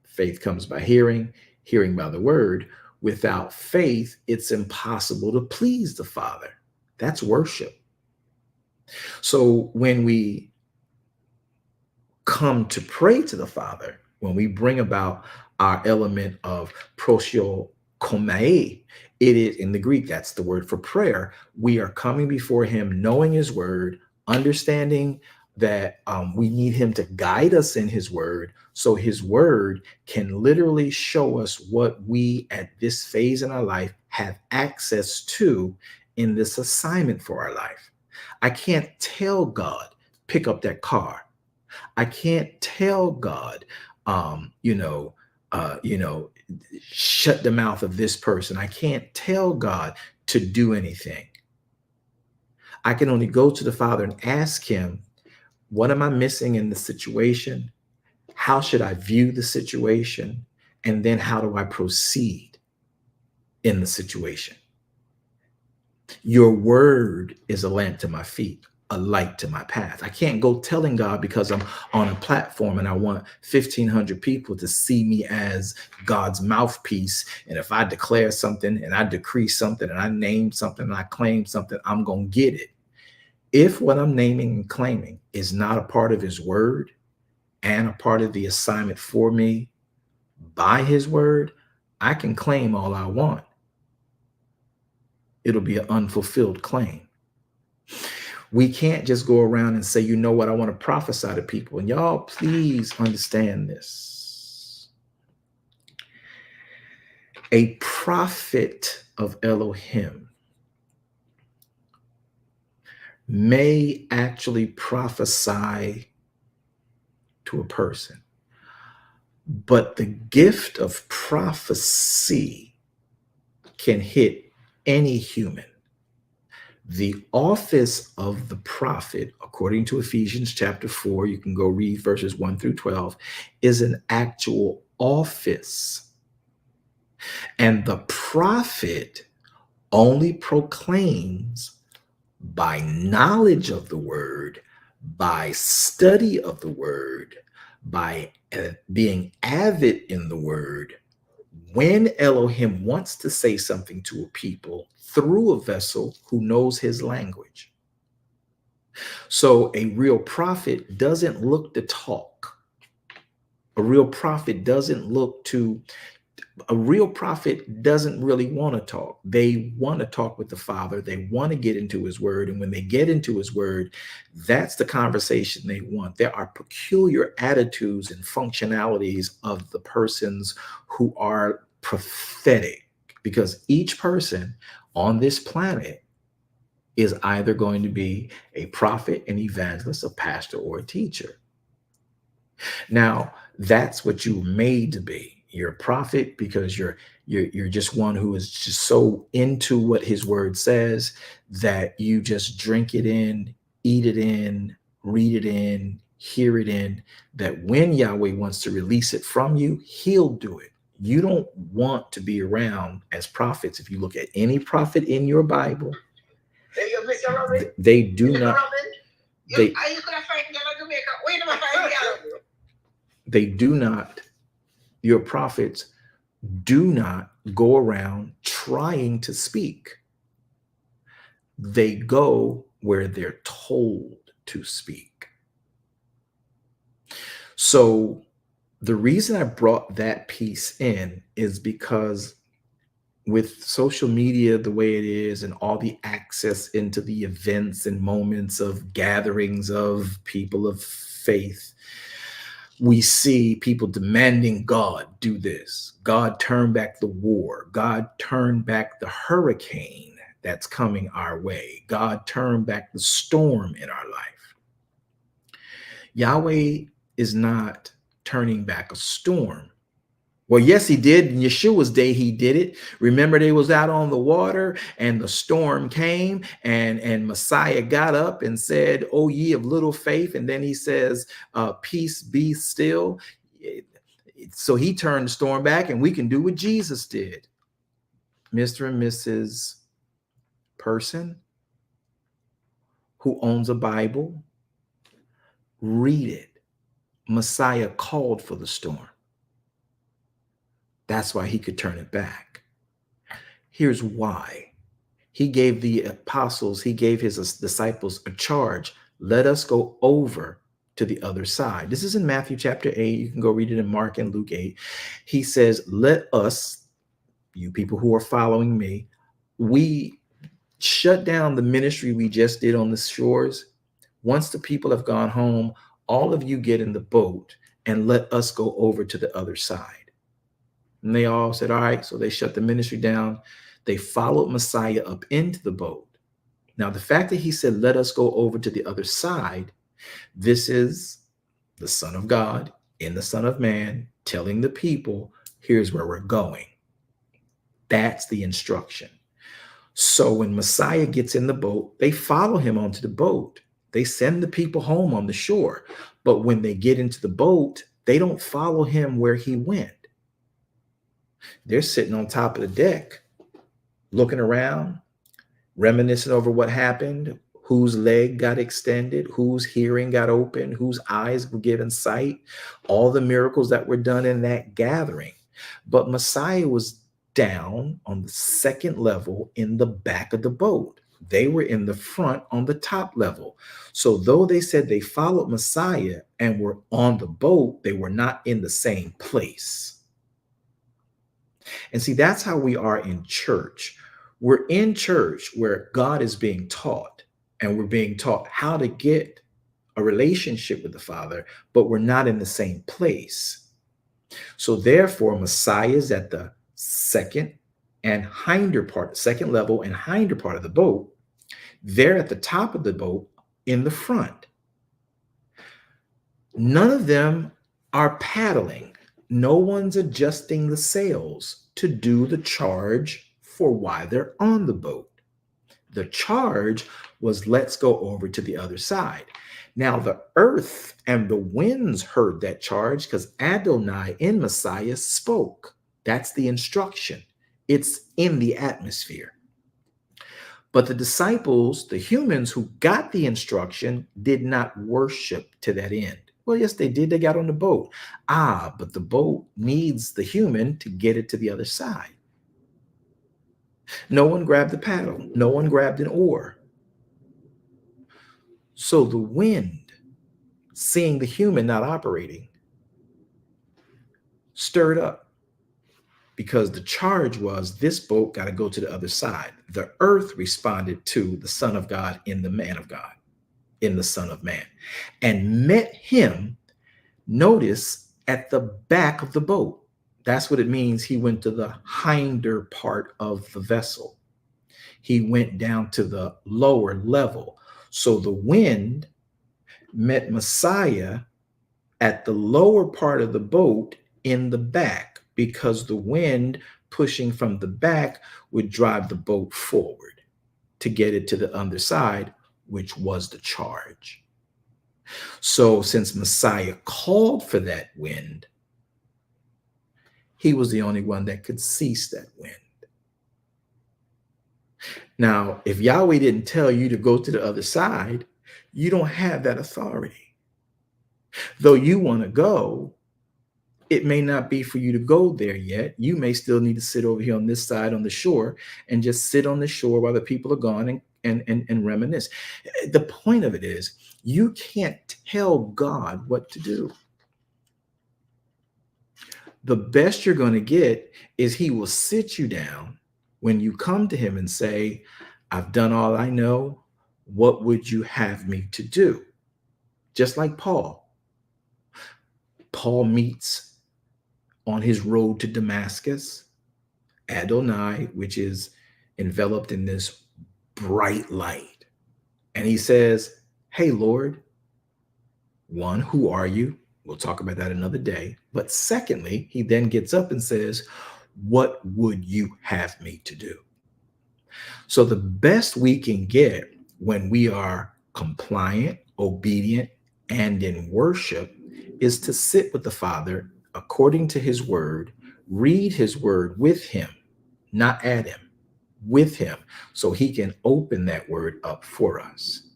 faith comes by hearing, hearing by the word. Without faith, it's impossible to please the Father. That's worship. So when we come to pray to the Father, when we bring about our element of proseuomai, it is in the Greek, that's the word for prayer. We are coming before him, knowing his word, understanding that we need him to guide us in his word, so his word can literally show us what we at this phase in our life have access to in this assignment for our life. I can't tell God, pick up that car. I can't tell God, shut the mouth of this person. I can't tell God to do anything. I can only go to the Father and ask him, what am I missing in the situation? How should I view the situation? And then how do I proceed in the situation? Your word is a lamp to my feet, a light to my path. I can't go telling God because I'm on a platform and I want 1,500 people to see me as God's mouthpiece. And if I declare something and I decree something and I name something and I claim something, I'm going to get it. If what I'm naming and claiming is not a part of his word and a part of the assignment for me by his word, I can claim all I want. It'll be an unfulfilled claim. We can't just go around and say, you know what, I want to prophesy to people. And y'all, please understand this. A prophet of Elohim may actually prophesy to a person, but the gift of prophecy can hit any human. The office of the prophet, according to Ephesians chapter 4, you can go read verses 1 through 12, is an actual office. And the prophet only proclaims by knowledge of the word, by study of the word, by being avid in the word, when Elohim wants to say something to a people through a vessel who knows his language. So a real prophet doesn't look to talk. A real prophet doesn't really want to talk. They want to talk with the Father. They want to get into his word. And when they get into his word, that's the conversation they want. There are peculiar attitudes and functionalities of the persons who are prophetic, because each person on this planet is either going to be a prophet, an evangelist, a pastor, or a teacher. Now, that's what you were made to be. You're a prophet because you're just one who is just so into what his word says that you just drink it in, eat it in, read it in, hear it in, that when Yahweh wants to release it from you, he'll do it. You don't want to be around as prophets. If you look at any prophet in your Bible, they do not. They do not. Your prophets do not go around trying to speak. They go where they're told to speak. So the reason I brought that piece in is because with social media the way it is and all the access into the events and moments of gatherings of people of faith, we see people demanding God do this. God turn back the war. God turn back the hurricane that's coming our way. God turn back the storm in our life. Yahweh is not turning back a storm. Well, yes, he did. In Yeshua's day, he did it. Remember, they was out on the water and the storm came and Messiah got up and said, "Oh, ye of little faith." And then he says, "Peace be still." So he turned the storm back, and we can do what Jesus did. Mr. and Mrs. Person who owns a Bible, read it. Messiah called for the storm. That's why he could turn it back. Here's why. He gave the apostles, he gave his disciples a charge. Let us go over to the other side. This is in Matthew chapter 8. You can go read it in Mark and Luke 8. He says, let us, you people who are following me, we shut down the ministry we just did on the shores. Once the people have gone home, all of you get in the boat and let us go over to the other side. And they all said, all right. So they shut the ministry down. They followed Messiah up into the boat. Now, the fact that he said, let us go over to the other side, this is the Son of God in the Son of Man telling the people, here's where we're going. That's the instruction. So when Messiah gets in the boat, they follow him onto the boat. They send the people home on the shore. But when they get into the boat, they don't follow him where he went. They're sitting on top of the deck, looking around, reminiscing over what happened, whose leg got extended, whose hearing got open, whose eyes were given sight, all the miracles that were done in that gathering. But Messiah was down on the second level in the back of the boat. They were in the front on the top level. So though they said they followed Messiah and were on the boat, they were not in the same place. And see, that's how we are in church. We're in church where God is being taught, and we're being taught how to get a relationship with the Father, but we're not in the same place. So therefore, Messiah is at the second level and hinder part of the boat. They're at the top of the boat in the front. None of them are paddling. No one's adjusting the sails to do the charge for why they're on the boat. The charge was, let's go over to the other side. Now, the earth and the winds heard that charge because Adonai in Messiah spoke. That's the instruction. It's in the atmosphere. But the disciples, the humans who got the instruction, did not worship to that end. Well, yes, they did. They got on the boat. But the boat needs the human to get it to the other side. No one grabbed the paddle. No one grabbed an oar. So the wind, seeing the human not operating, stirred up, because the charge was this boat got to go to the other side. The earth responded to the Son of God in the man of God, in the Son of Man, and met him, notice, at the back of the boat. That's what it means. He went to the hinder part of the vessel. He went down to the lower level. So the wind met Messiah at the lower part of the boat in the back, because the wind pushing from the back would drive the boat forward to get it to the underside, which was the charge. So since Messiah called for that wind, he was the only one that could cease that wind. Now, if Yahweh didn't tell you to go to the other side, you don't have that authority. Though you want to go, it may not be for you to go there yet. You may still need to sit over here on this side on the shore and just sit on the shore while the people are gone and reminisce. The point of it is, you can't tell God what to do. The best you're going to get is he will sit you down when you come to him and say, I've done all I know, what would you have me to do? Just like Paul. Paul meets on his road to Damascus Adonai, which is enveloped in this bright light. And he says, hey, Lord, one, who are you? We'll talk about that another day. But secondly, he then gets up and says, what would you have me to do? So the best we can get when we are compliant, obedient, and in worship is to sit with the Father according to his word, read his word with him, not at him, with him, so he can open that word up for us.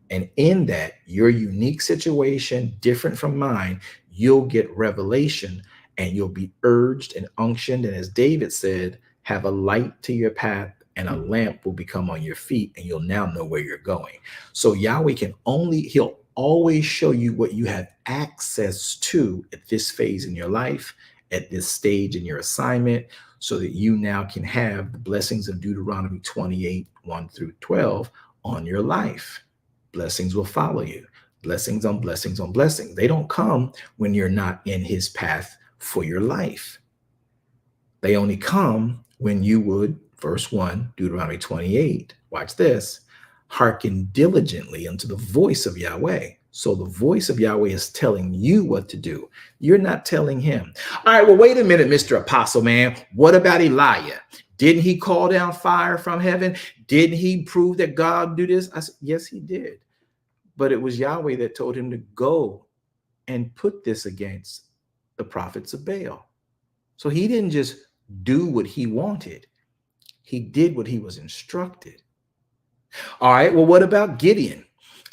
And in that, your unique situation, different from mine, you'll get revelation and you'll be urged and unctioned. And as David said, have a light to your path and a lamp will become on your feet and you'll now know where you're going. So Yahweh he'll always show you what you have access to at this phase in your life, at this stage in your assignment, so that you now can have the blessings of Deuteronomy 28, 1 through 12 on your life. Blessings will follow you. Blessings on blessings on blessings. They don't come when you're not in his path for your life. They only come when you would, verse 1, Deuteronomy 28, watch this, hearken diligently unto the voice of Yahweh. So the voice of Yahweh is telling you what to do. You're not telling him. All right, well, wait a minute, Mr. Apostle, man. What about Elijah? Didn't he call down fire from heaven? Didn't he prove that God do this? I said, yes, he did. But it was Yahweh that told him to go and put this against the prophets of Baal. So he didn't just do what he wanted. He did what he was instructed. All right, well, what about Gideon?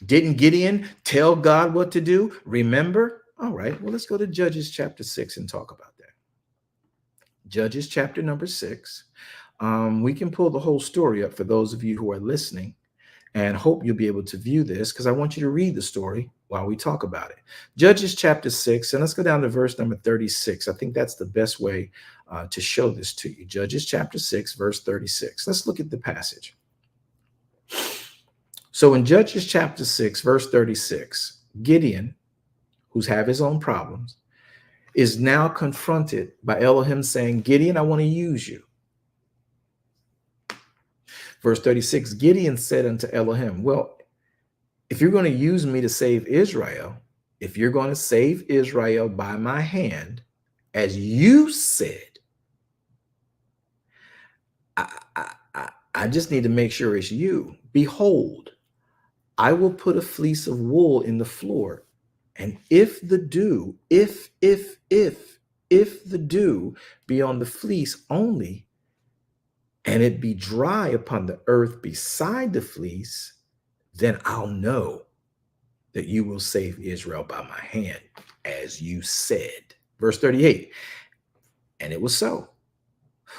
Didn't Gideon tell God what to do? Remember? All right, well, let's go to Judges chapter 6 and talk about that. Judges chapter number 6. We can pull the whole story up for those of you who are listening, and hope you'll be able to view this because I want you to read the story while we talk about it. Judges chapter 6, and let's go down to verse number 36. I think that's the best way to show this to you. Judges chapter 6, verse 36. Let's look at the passage. So in Judges chapter 6, verse 36, Gideon, who's have his own problems, is now confronted by Elohim saying, Gideon, I want to use you. Verse 36, Gideon said unto Elohim, well, if you're going to use me to save Israel, if you're going to save Israel by my hand, as you said, I just need to make sure it's you. Behold, I will put a fleece of wool in the floor. And if the dew, if the dew be on the fleece only, and it be dry upon the earth beside the fleece, then I'll know that you will save Israel by my hand, as you said. Verse 38, and it was so.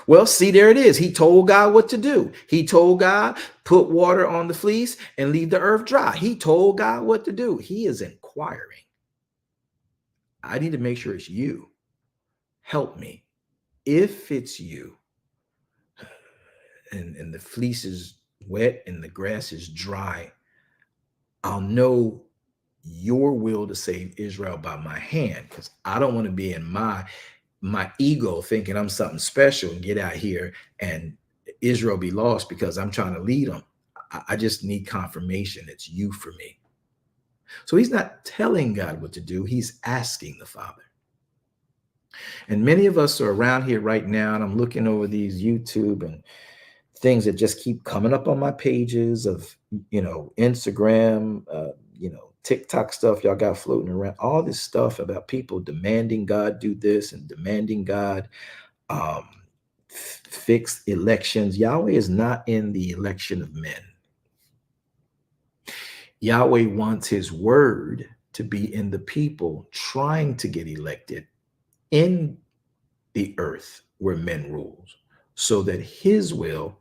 Well, see, there it is. He told God what to do. He told God, put water on the fleece and leave the earth dry. He told God what to do. He is inquiring. I need to make sure it's you. Help me. If it's you, and the fleece is wet and the grass is dry, I'll know your will to save Israel by my hand, because I don't want to be in my ego thinking I'm something special and get out here and Israel be lost because I'm trying to lead them. I just need confirmation it's you for me. So he's not telling God what to do. He's asking the Father. And many of us are around here right now, and I'm looking over these YouTube and things that just keep coming up on my pages of, Instagram, TikTok stuff y'all got floating around, all this stuff about people demanding God do this and demanding God fix elections. Yahweh is not in the election of men. Yahweh wants his word to be in the people trying to get elected in the earth where men rules, so that his will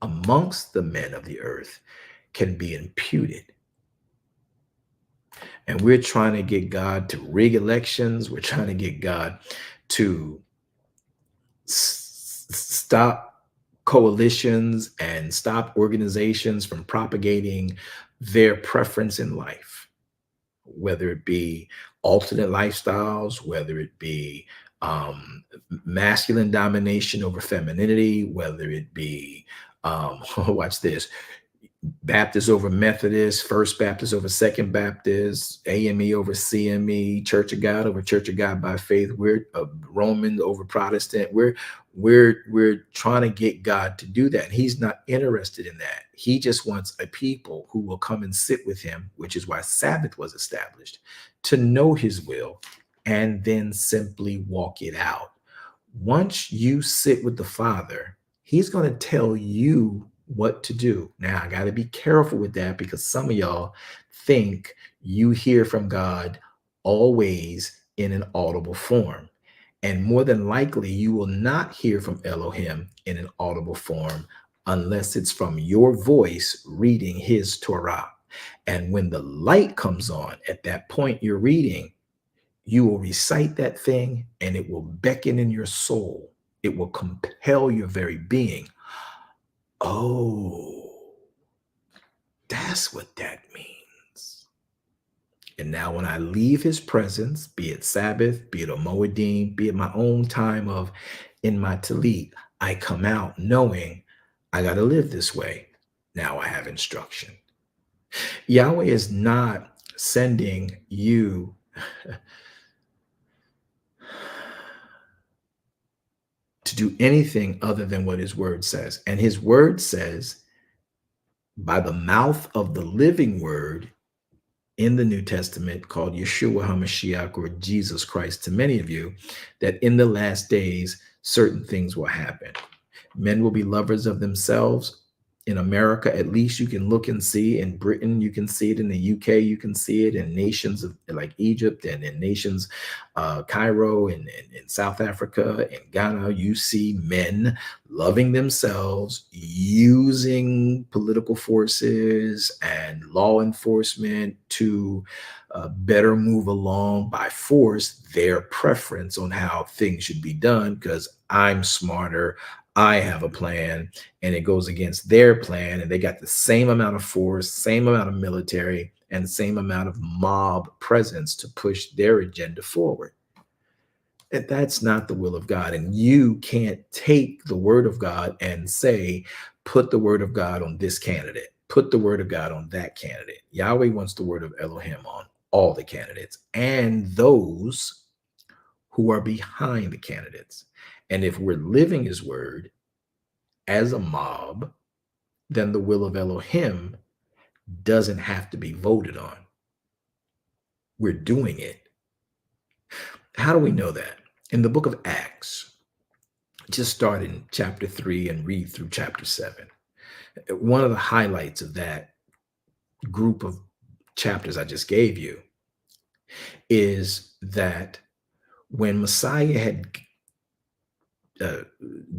amongst the men of the earth can be imputed. And we're trying to get God to rig elections. We're trying to get God to stop coalitions and stop organizations from propagating their preference in life, whether it be alternate lifestyles, whether it be masculine domination over femininity, whether it be, watch this, Baptist over Methodist, First Baptist over Second Baptist, AME over CME, Church of God over Church of God by faith. We're Roman over Protestant. We're trying to get God to do that. He's not interested in that. He just wants a people who will come and sit with him, which is why Sabbath was established, to know his will and then simply walk it out. Once you sit with the Father, he's going to tell you what to do. Now, I got to be careful with that because some of y'all think you hear from God always in an audible form. And more than likely, you will not hear from Elohim in an audible form unless it's from your voice reading his Torah. And when the light comes on at that point you're reading, you will recite that thing and it will beckon in your soul. It will compel your very being. Oh, that's what that means. And now when I leave his presence, be it Sabbath, be it a Moedim, be it my own time of in my Talit, I come out knowing I got to live this way. Now I have instruction. Yahweh is not sending you to do anything other than what his word says. And his word says, by the mouth of the living word in the New Testament called Yeshua HaMashiach, or Jesus Christ to many of you, that in the last days, certain things will happen. Men will be lovers of themselves. In America, at least you can look and see. In Britain, you can see it. In the UK, you can see it. In nations like Egypt and in nations, Cairo and in South Africa and Ghana, you see men loving themselves, using political forces and law enforcement to better move along by force their preference on how things should be done because I'm smarter. I have a plan, and it goes against their plan, and they got the same amount of force, same amount of military, and the same amount of mob presence to push their agenda forward. And that's not the will of God. And you can't take the word of God and say, put the word of God on this candidate, put the word of God on that candidate. Yahweh wants the word of Elohim on all the candidates and those who are behind the candidates. And if we're living his word as a mob, then the will of Elohim doesn't have to be voted on. We're doing it. How do we know that? In the book of Acts, just start in chapter 3 and read through chapter 7. One of the highlights of that group of chapters I just gave you is that when Messiah had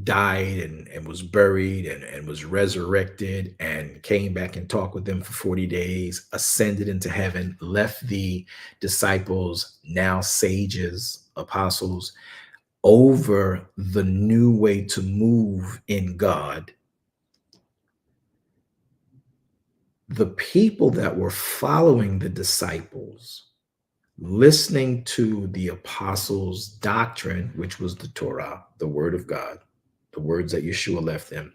died and was buried and was resurrected and came back and talked with them for 40 days, ascended into heaven, left the disciples, now sages, apostles, over the new way to move in God. The people that were following the disciples, listening to the apostles' doctrine, which was the Torah, the word of God, the words that Yeshua left them,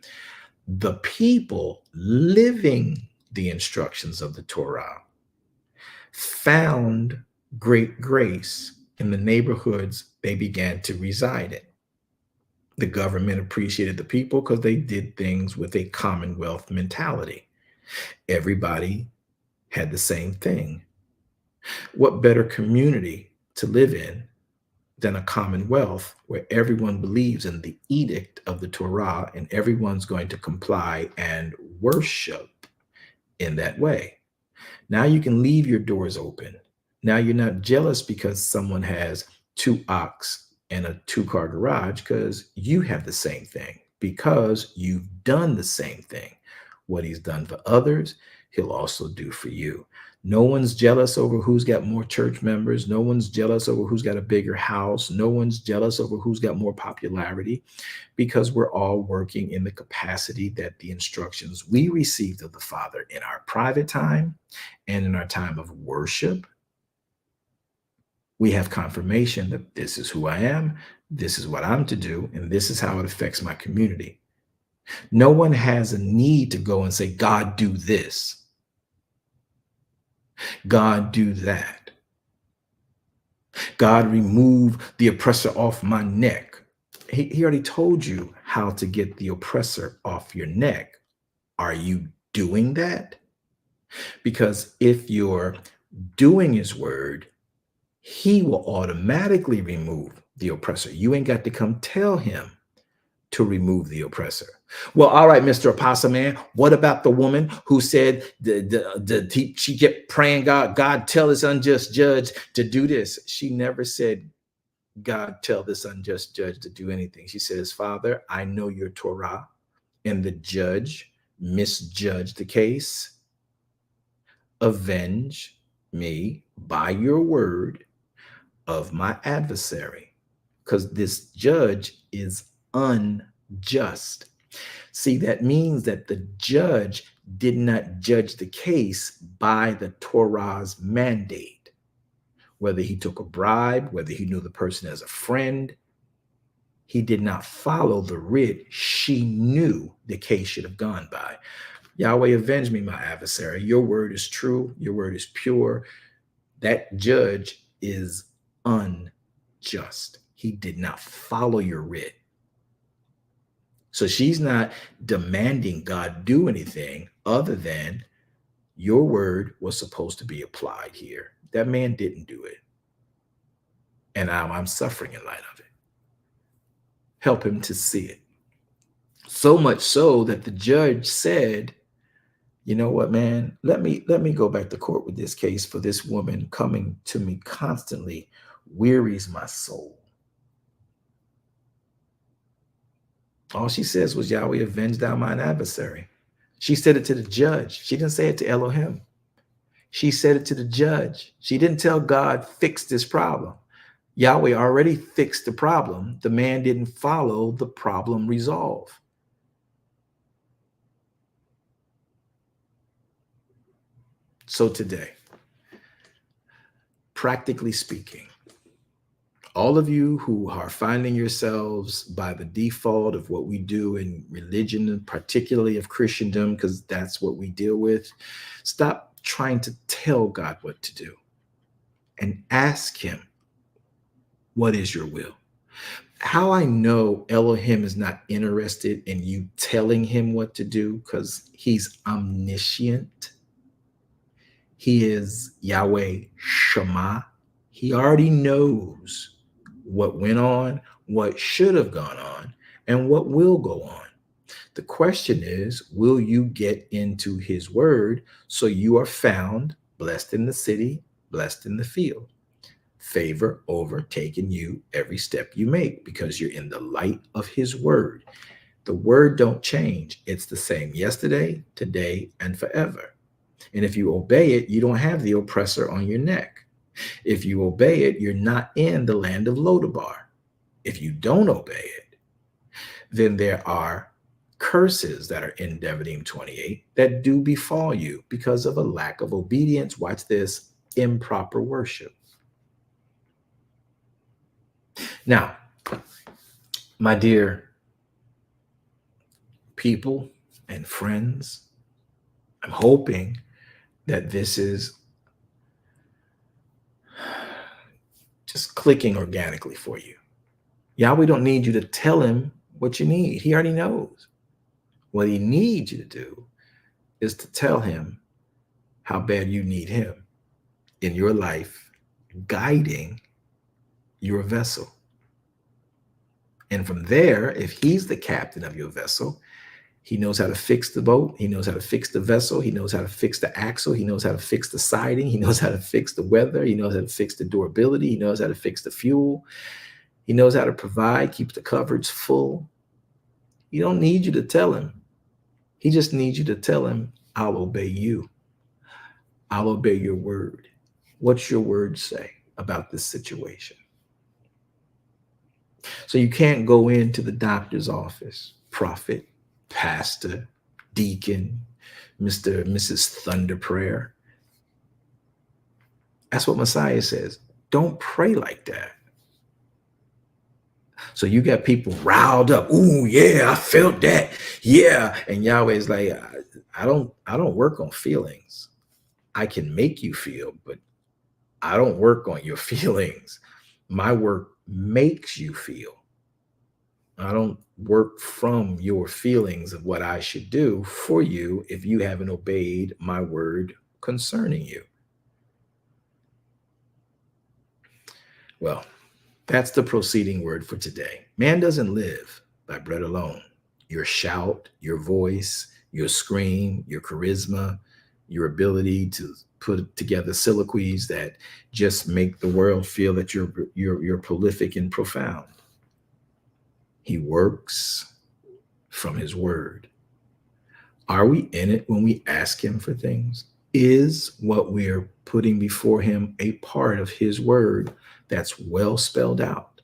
the people living the instructions of the Torah found great grace in the neighborhoods they began to reside in. The government appreciated the people because they did things with a commonwealth mentality. Everybody had the same thing. What better community to live in than a commonwealth where everyone believes in the edict of the Torah and everyone's going to comply and worship in that way? Now you can leave your doors open. Now you're not jealous because someone has 2 ox and a 2-car garage, because you have the same thing, because you've done the same thing. What he's done for others, he'll also do for you. No one's jealous over who's got more church members. No one's jealous over who's got a bigger house. No one's jealous over who's got more popularity, because we're all working in the capacity that the instructions we received of the Father in our private time and in our time of worship, we have confirmation that this is who I am, this is what I'm to do, and this is how it affects my community. No one has a need to go and say, God, do this. God, do that. God, remove the oppressor off my neck. He already told you how to get the oppressor off your neck. Are you doing that? Because if you're doing his word, he will automatically remove the oppressor. You ain't got to come tell him to remove the oppressor. Well, all right, Mr. Apostle Man, what about the woman who said she kept praying, God, tell this unjust judge to do this? She never said, God, tell this unjust judge to do anything. She says, Father, I know your Torah, and the judge misjudged the case. Avenge me by your word of my adversary, because this judge is unjust. See, that means that the judge did not judge the case by the Torah's mandate. Whether he took a bribe, whether he knew the person as a friend, he did not follow the writ she knew the case should have gone by. Yahweh, avenge me, my adversary. Your word is true. Your word is pure. That judge is unjust. He did not follow your writ. So she's not demanding God do anything other than your word was supposed to be applied here. That man didn't do it. And I'm suffering in light of it. Help him to see it. So much so that the judge said, you know what, man, let me go back to court with this case, for this woman coming to me constantly wearies my soul. All she says was, Yahweh, avenge thou mine adversary. She said it to the judge. She didn't say it to Elohim. She said it to the judge. She didn't tell God, fix this problem. Yahweh already fixed the problem. The man didn't follow the problem resolve. So today, practically speaking, all of you who are finding yourselves by the default of what we do in religion, particularly of Christendom, because that's what we deal with, stop trying to tell God what to do and ask him, what is your will? How I know Elohim is not interested in you telling him what to do, because he's omniscient. He is Yahweh Shema. He already knows what went on, what should have gone on, and what will go on. The question is, will you get into his word so you are found blessed in the city, blessed in the field? Favor overtaking you every step you make, because you're in the light of his word. The word don't change. It's the same yesterday, today, and forever. And if you obey it, you don't have the oppressor on your neck. If you obey it, you're not in the land of Lodabar. If you don't obey it, then there are curses that are in Devarim 28 that do befall you because of a lack of obedience. Watch this, improper worship. Now, my dear people and friends, I'm hoping that this is just clicking organically for you. Yahweh don't need you to tell him what you need. He already knows. What he needs you to do is to tell him how bad you need him in your life, guiding your vessel. And from there, if he's the captain of your vessel, he knows how to fix the boat. He knows how to fix the vessel. He knows how to fix the axle. He knows how to fix the siding. He knows how to fix the weather. He knows how to fix the durability. He knows how to fix the fuel. He knows how to provide, keep the cupboards full. He don't need you to tell him. He just needs you to tell him, I'll obey you. I'll obey your word. What's your word say about this situation? So you can't go into the doctor's office, prophet, pastor, deacon, Mr. and Mrs. Thunder Prayer. That's what Messiah says. Don't pray like that. So you got people riled up. Ooh, yeah, I felt that. Yeah. And Yahweh is like, I don't work on feelings. I can make you feel, but I don't work on your feelings. My work makes you feel. I don't work from your feelings of what I should do for you if you haven't obeyed my word concerning you. Well, that's the proceeding word for today. Man doesn't live by bread alone. Your shout, your voice, your scream, your charisma, your ability to put together soliloquies that just make the world feel that you're prolific and profound. He works from his word. Are we in it when we ask him for things? Is what we're putting before him a part of his word that's well spelled out?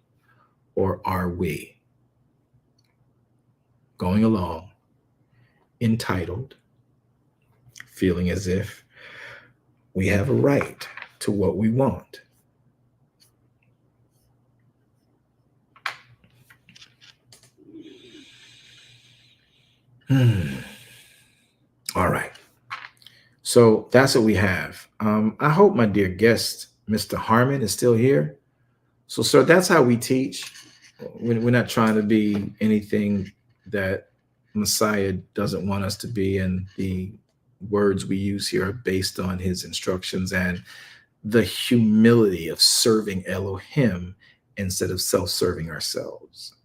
Or are we going along entitled, feeling as if we have a right to what we want? All right. So that's what we have. I hope my dear guest, Mr. Harmon, is still here. So, sir, that's how we teach. We're not trying to be anything that Messiah doesn't want us to be, and the words we use here are based on his instructions and the humility of serving Elohim instead of self-serving ourselves.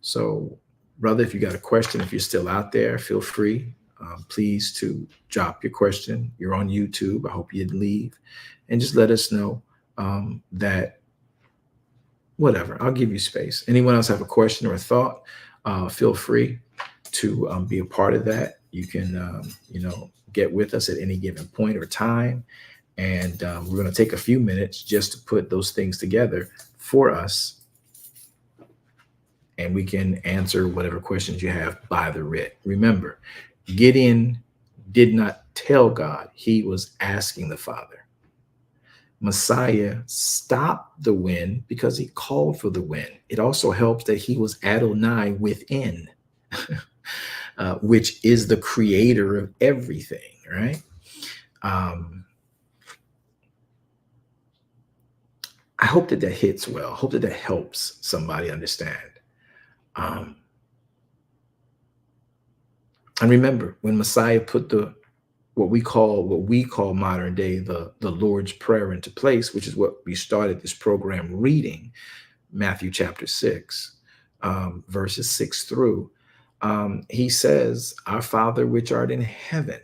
So, brother, if you got a question, if you're still out there, feel free, please, to drop your question. You're on YouTube. I hope you didn't leave, and just let us know that whatever. I'll give you space. Anyone else have a question or a thought? Feel free to be a part of that. You can, get with us at any given point or time. And we're going to take a few minutes just to put those things together for us. And we can answer whatever questions you have by the writ. Remember, Gideon did not tell God. He was asking the Father. Messiah stopped the wind because he called for the wind. It also helps that he was Adonai within, which is the creator of everything, right? I hope that hits well. I hope that helps somebody understand. And remember, when Messiah put what we call modern day the Lord's Prayer into place, which is what we started this program reading, Matthew chapter 6, verses 6 through, he says, "Our Father which art in heaven,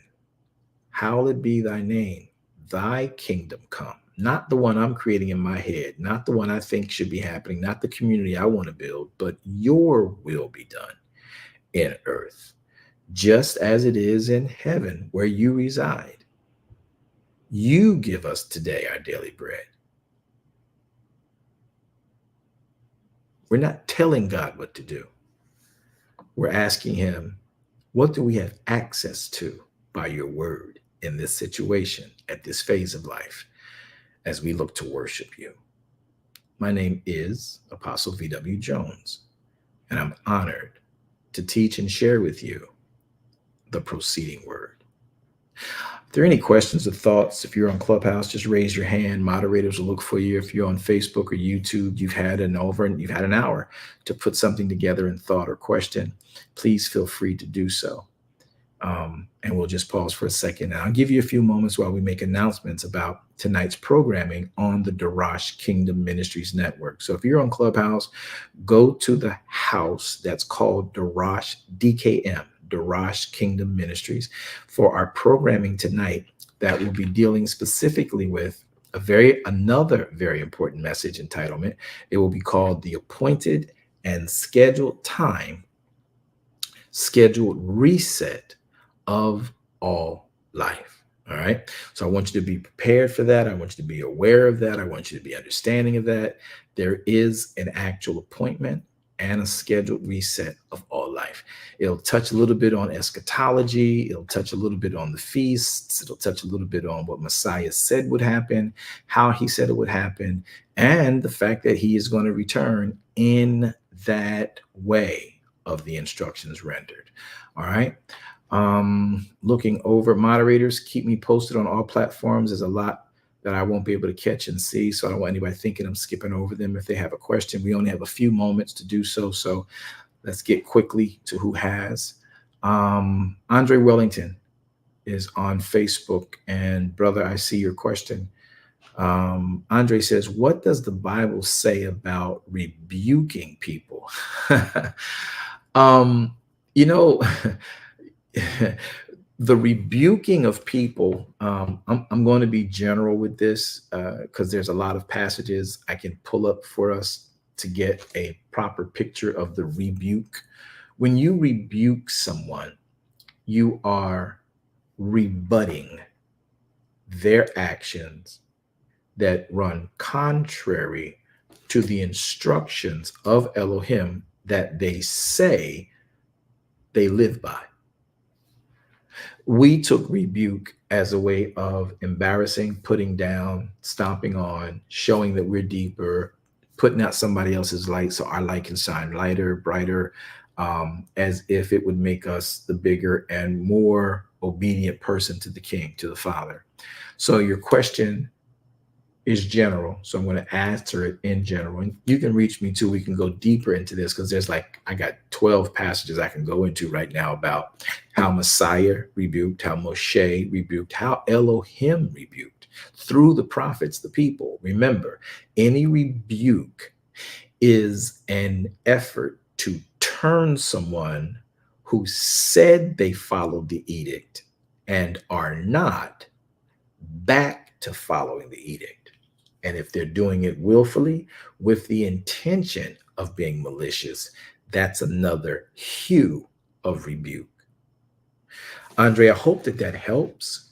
hallowed be thy name, thy kingdom come." Not the one I'm creating in my head, not the one I think should be happening, not the community I want to build, but your will be done in earth, just as it is in heaven where you reside. You give us today our daily bread. We're not telling God what to do. We're asking him, what do we have access to by your word in this situation, at this phase of life, as we look to worship you? My name is Apostle V.W. Jones, and I'm honored to teach and share with you the proceeding word. If there are any questions or thoughts, if you're on Clubhouse, just raise your hand. Moderators will look for you. If you're on Facebook or YouTube, you've had an hour to put something together in thought or question. Please feel free to do so. And we'll just pause for a second. And I'll give you a few moments while we make announcements about tonight's programming on the Darash Kingdom Ministries Network. So if you're on Clubhouse, go to the house that's called Darash, DKM, Darash Kingdom Ministries, for our programming tonight that will be dealing specifically with another very important message entitlement. It will be called The Appointed and Scheduled Time, Scheduled Reset of All Life. All right. So I want you to be prepared for that. I want you to be aware of that. I want you to be understanding of that. There is an actual appointment and a scheduled reset of all life. It'll touch a little bit on eschatology. It'll touch a little bit on the feasts. It'll touch a little bit on what Messiah said would happen, how he said it would happen, and the fact that he is going to return in that way of the instructions rendered. All right. Looking over, moderators, keep me posted on all platforms. There's a lot that I won't be able to catch and see, so I don't want anybody thinking I'm skipping over them. If they have a question, we only have a few moments to do so. So let's get quickly to who has. Andre Wellington is on Facebook, and brother, I see your question. Andre says, what does the Bible say about rebuking people? You know, the rebuking of people, I'm going to be general with this because there's a lot of passages I can pull up for us to get a proper picture of the rebuke. When you rebuke someone, you are rebutting their actions that run contrary to the instructions of Elohim that they say they live by. We took rebuke as a way of embarrassing, putting down, stomping on, showing that we're deeper, putting out somebody else's light so our light can shine lighter, brighter, as if it would make us the bigger and more obedient person to the King, to the Father. So your question is general, so I'm going to answer it in general. And you can reach me too. We can go deeper into this because there's I got 12 passages I can go into right now about how Messiah rebuked, how Moshe rebuked, how Elohim rebuked through the prophets, the people. Remember, any rebuke is an effort to turn someone who said they followed the edict and are not back to following the edict. And if they're doing it willfully with the intention of being malicious, that's another hue of rebuke. Andre, I hope that helps.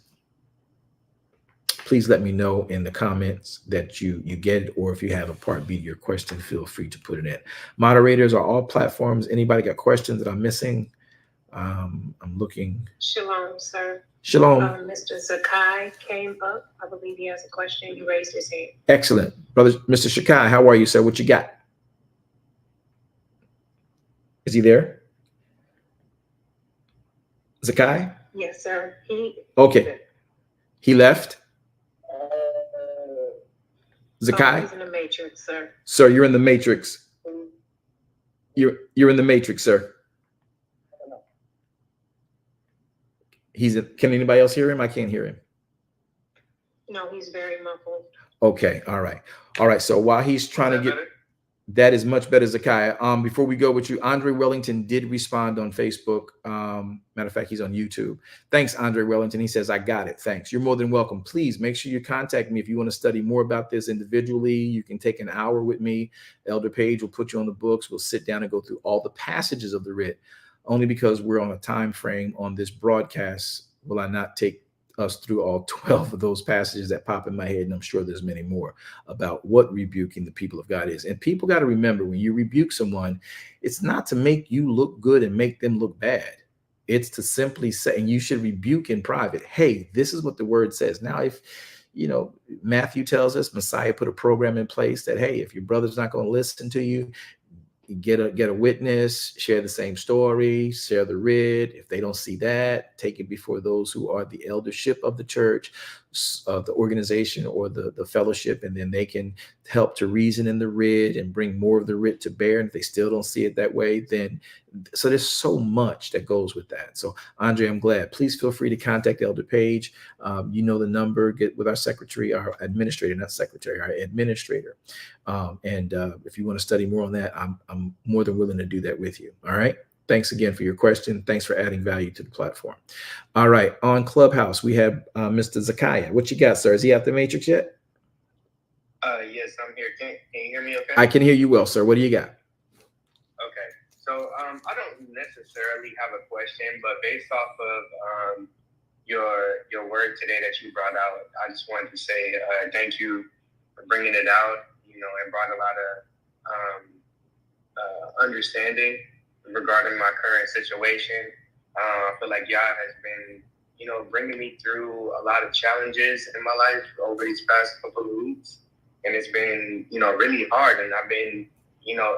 Please let me know in the comments that you get it, or if you have a part B to your question, feel free to put it in. Moderators are all platforms. Anybody got questions that I'm missing? I'm looking. Shalom, sir. Shalom. Mr. Zakai came up. I believe he has a question. He raised his hand. Excellent. Brother, Mr. Shakai, how are you, sir? What you got? Is he there? Zakai? Yes, sir. Okay. He left? Zakai? He's in the matrix, sir. Sir, you're in the matrix. You're in the matrix, sir. Can anybody else hear him? I can't hear him. No, he's very muffled. Okay, all right. So while he's trying to get, that is much better, Zakiah. Before we go with you, Andre Wellington did respond on Facebook. Matter of fact, he's on YouTube. Thanks, Andre Wellington. He says, I got it. Thanks. You're more than welcome. Please make sure you contact me if you want to study more about this individually. You can take an hour with me. Elder Page will put you on the books. We'll sit down and go through all the passages of the writ. Only because we're on a time frame on this broadcast will I not take us through all 12 of those passages that pop in my head, and I'm sure there's many more about what rebuking the people of God is. And people got to remember, when you rebuke someone, it's not to make you look good and make them look bad. It's to simply say, and you should rebuke in private, hey, this is what the word says. Now, if Matthew tells us, Messiah put a program in place that, hey, if your brother's not going to listen to you, get a witness, share the same story, share the writ. If they don't see that, take it before those who are the eldership of the church, the organization, or the fellowship, and then they can help to reason in the writ and bring more of the writ to bear. And if they still don't see it that way, then so there's so much that goes with that. So Andre, I'm glad. Please feel free to contact Elder Page. You know the number. Get with our secretary, our administrator, not secretary, our administrator. And if you want to study more on that, I'm more than willing to do that with you. All right. Thanks again for your question. Thanks for adding value to the platform. All right. On Clubhouse, we have Mr. Zakiah. What you got, sir? Is he out the matrix yet? Yes, I'm here. Can you hear me okay? I can hear you well, sir. What do you got? Okay. So I don't necessarily have a question, but based off of your word today that you brought out. I just wanted to say thank you for bringing it out, and brought a lot of understanding regarding my current situation. I feel like Yah has been, bringing me through a lot of challenges in my life over these past couple of weeks. And it's been, really hard. And I've been,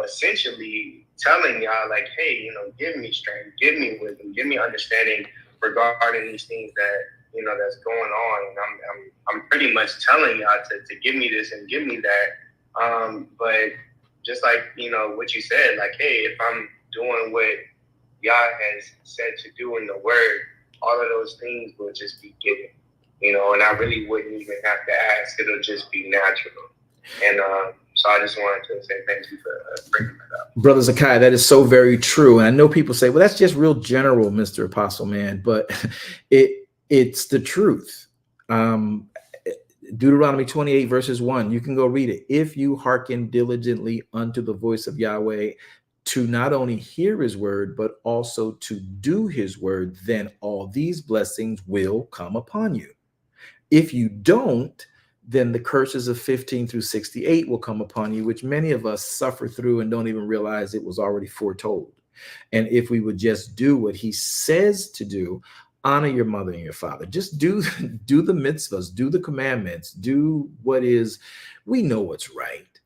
essentially telling Yah, like, hey, give me strength, give me wisdom, give me understanding regarding these things that, that's going on. And I'm pretty much telling Yah to give me this and give me that. But just like, what you said, like, hey, if I'm doing what Yah has said to do in the word, all of those things will just be given, and I really wouldn't even have to ask. It'll just be natural. And so I just wanted to say thank you for bringing that up. Brother Zakai, that is so very true. And I know people say, well, that's just real general, Mr. Apostle Man, but it's the truth. Deuteronomy 28 verses 1, you can go read it. If you hearken diligently unto the voice of Yahweh, to not only hear his word, but also to do his word, then all these blessings will come upon you. If you don't, then the curses of 15 through 68 will come upon you, which many of us suffer through and don't even realize it was already foretold. And if we would just do what he says to do, honor your mother and your father, just do the mitzvahs, do the commandments, do what is, we know what's right.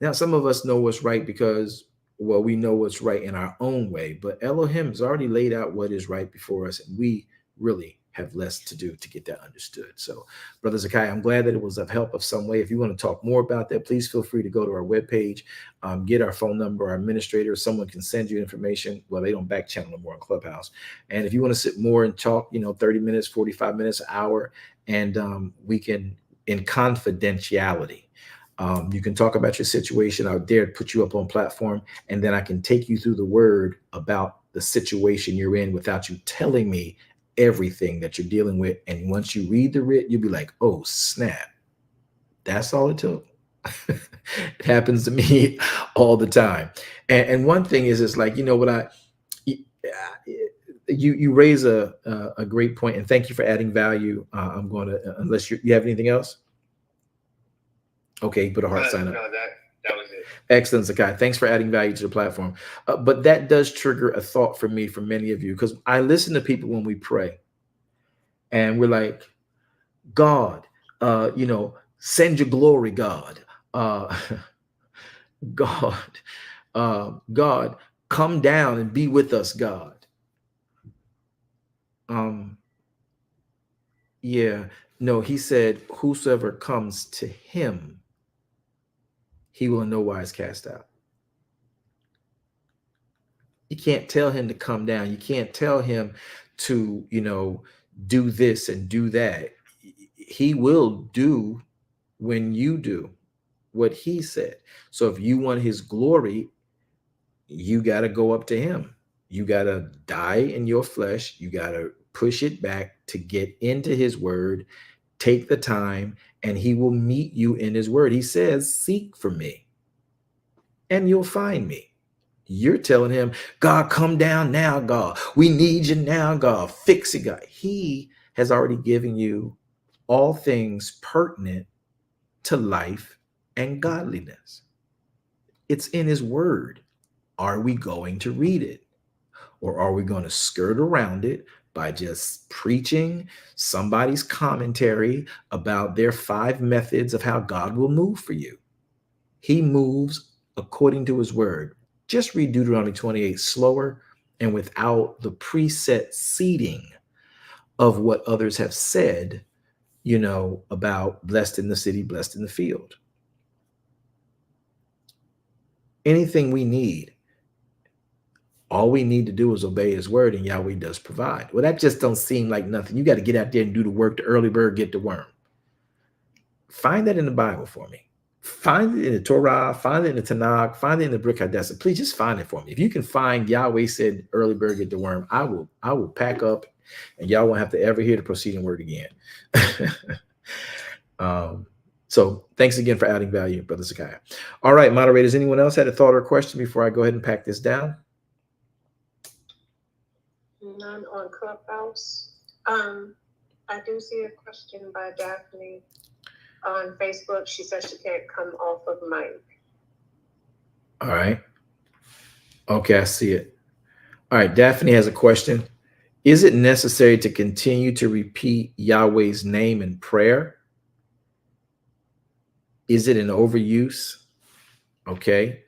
Now, some of us know what's right because, well, we know what's right in our own way, but Elohim has already laid out what is right before us, and we really have less to do to get that understood. So, Brother Zakai, I'm glad that it was of help of some way. If you want to talk more about that, please feel free to go to our webpage, get our phone number, our administrator, someone can send you information. Well, they don't back channel no more on Clubhouse. And if you want to sit more and talk, 30 minutes, 45 minutes, an hour, and we can, in confidentiality, you can talk about your situation. I dare put you up on platform, and then I can take you through the word about the situation you're in without you telling me everything that you're dealing with. And once you read the writ, you'll be like, oh, snap. That's all it took. It happens to me all the time. And one thing is, it's like, you raise a great point, and thank you for adding value. I'm going to, unless you have anything else. Okay, put a heart sign up. No, that was it. Excellent, Zakai. Thanks for adding value to the platform. But that does trigger a thought for me, for many of you, because I listen to people when we pray, and we're like, God, send your glory, God. God, come down and be with us, God. Yeah, no, he said, whosoever comes to him, he will in no wise cast out. You can't tell him to come down. You can't tell him to, do this and do that. He will do when you do what he said. So if you want his glory, you got to go up to him. You got to die in your flesh. You got to push it back to get into his word. Take the time, and he will meet you in his word. He says, seek for me and you'll find me. You're telling him, God, come down now, God. We need you now, God. Fix it, God. He has already given you all things pertinent to life and godliness. It's in his word. Are we going to read it? Or are we going to skirt around it by just preaching somebody's commentary about their 5 methods of how God will move for you? He moves according to his word. Just read Deuteronomy 28 slower and without the preset seeding of what others have said, about blessed in the city, blessed in the field. Anything we need, all we need to do is obey his word, and Yahweh does provide. Well, that just don't seem like nothing. You got to get out there and do the work. The early bird get the worm. Find that in the Bible for me. Find it in the Torah, find it in the Tanakh, find it in the Brit Hadessa. Please just find it for me. If you can find Yahweh said early bird get the worm, I will pack up, and y'all won't have to ever hear the proceeding word again. So thanks again for adding value, Brother Zakiah. All right, moderators, anyone else had a thought or a question before I go ahead and pack this down? None on Clubhouse. I do see a question by Daphne on Facebook. She says she can't come off of mic. All right. Okay, I see it. All right, Daphne has a question. Is it necessary to continue to repeat Yahweh's name in prayer? Is it an overuse? Okay.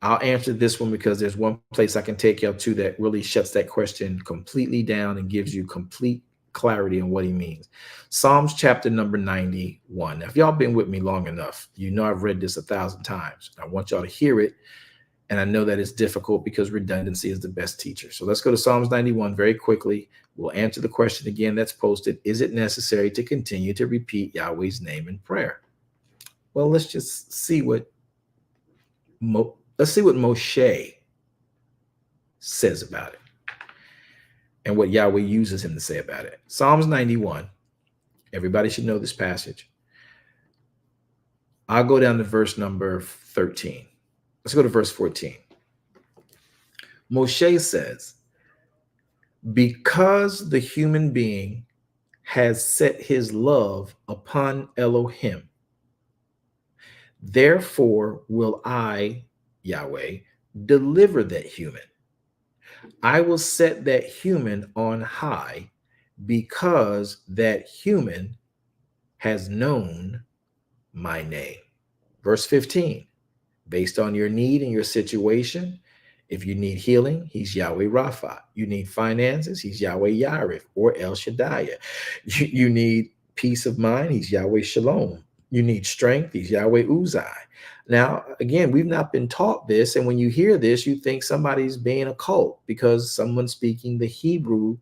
I'll answer this one because there's one place I can take you to that really shuts that question completely down and gives you complete clarity on what he means. Psalms chapter number 91. Now, if y'all been with me long enough, you know I've read this 1,000 times. I want y'all to hear it. And I know that it's difficult because redundancy is the best teacher. So let's go to Psalms 91 very quickly. We'll answer the question again that's posted. Is it necessary to continue to repeat Yahweh's name in prayer? Well, let's just see what Moshe says about it and what Yahweh uses him to say about it. Psalms 91. Everybody should know this passage. I'll go down to verse number 13. Let's go to verse 14. Moshe says, because the human being has set his love upon Elohim, therefore will I, Yahweh, deliver that human. I will set that human on high because that human has known my name. Verse 15, based on your need and your situation, if you need healing, he's Yahweh Rapha. You need finances, he's Yahweh Yireh or El Shaddai. You need peace of mind, he's Yahweh Shalom. You need strength, he's Yahweh Uzai. Now, again, we've not been taught this, and when you hear this, you think somebody's being a cult because someone's speaking the Hebrew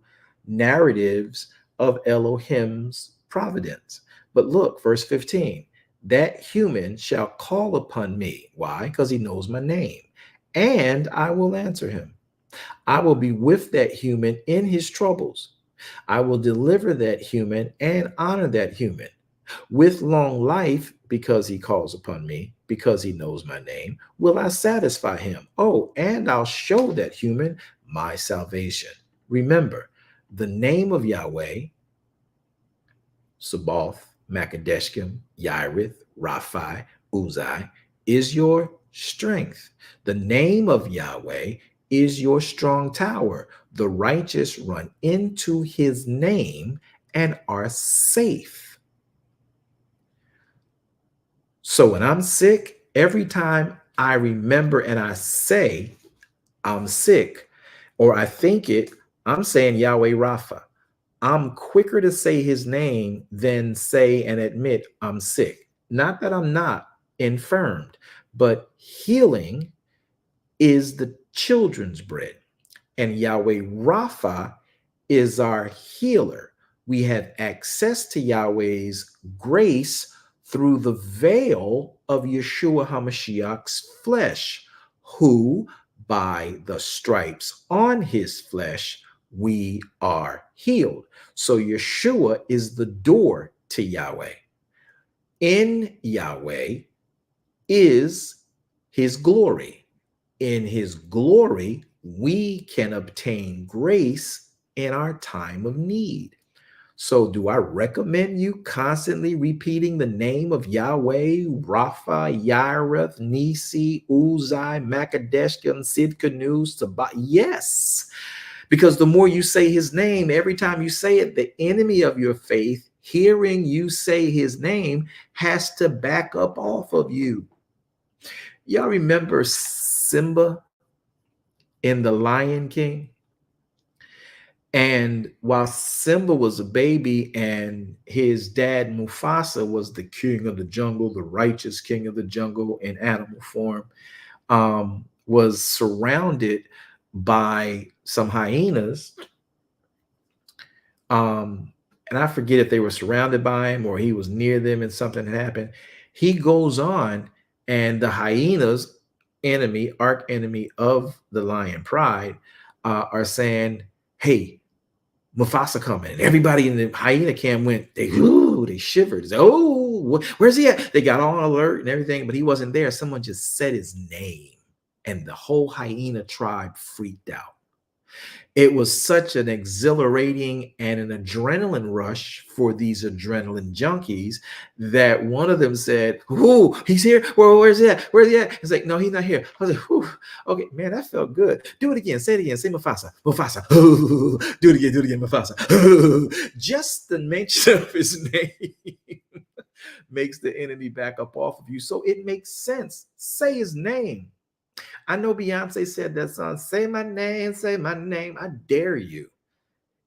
narratives of Elohim's providence. But look, verse 15, that human shall call upon me. Why? Because he knows my name. And I will answer him. I will be with that human in his troubles. I will deliver that human and honor that human. With long life, because he calls upon me, because he knows my name, will I satisfy him. Oh, and I'll show that human my salvation. Remember, the name of Yahweh, Sabaoth, Makadeshkim, Yireh, Raphi, Uzai, is your strength. The name of Yahweh is your strong tower. The righteous run into his name and are safe. So when I'm sick, every time I remember and I say I'm sick, or I think it, I'm saying Yahweh Rapha. I'm quicker to say his name than say and admit I'm sick. Not that I'm not infirmed, but healing is the children's bread. And Yahweh Rapha is our healer. We have access to Yahweh's grace through the veil of Yeshua HaMashiach's flesh, who by the stripes on his flesh, we are healed. So Yeshua is the door to Yahweh. In Yahweh is his glory. In his glory, we can obtain grace in our time of need. So do I recommend you constantly repeating the name of Yahweh, Rapha, Yireh, Nisi, Uzai, Makadeshkim, Sidkenu, Sabat? Yes, because the more you say his name, every time you say it, the enemy of your faith, hearing you say his name, has to back up off of you. Y'all remember Simba in The Lion King? And while Simba was a baby and his dad Mufasa was the king of the jungle, the righteous king of the jungle in animal form, was surrounded by some hyenas. And I forget if they were surrounded by him or he was near them and something happened. He goes on, and the hyenas, enemy, arch enemy of the lion pride, are saying, hey, Mufasa coming. And everybody in the hyena camp went, they shivered. They said, oh, where's he at? They got all alert and everything, but he wasn't there. Someone just said his name, and the whole hyena tribe freaked out. It was such an exhilarating and an adrenaline rush for these adrenaline junkies that one of them said, "Ooh, he's here. Where's he at? Where's he at?" It's like, "No, he's not here." I was like, "Whew, okay, man, that felt good. Do it again. Say it again. Say Mufasa. Mufasa. Do it again. Do it again. Mufasa." Just the mention of his name makes the enemy back up off of you. So it makes sense. Say his name. I know Beyonce said that song, "Say my name, say my name." I dare you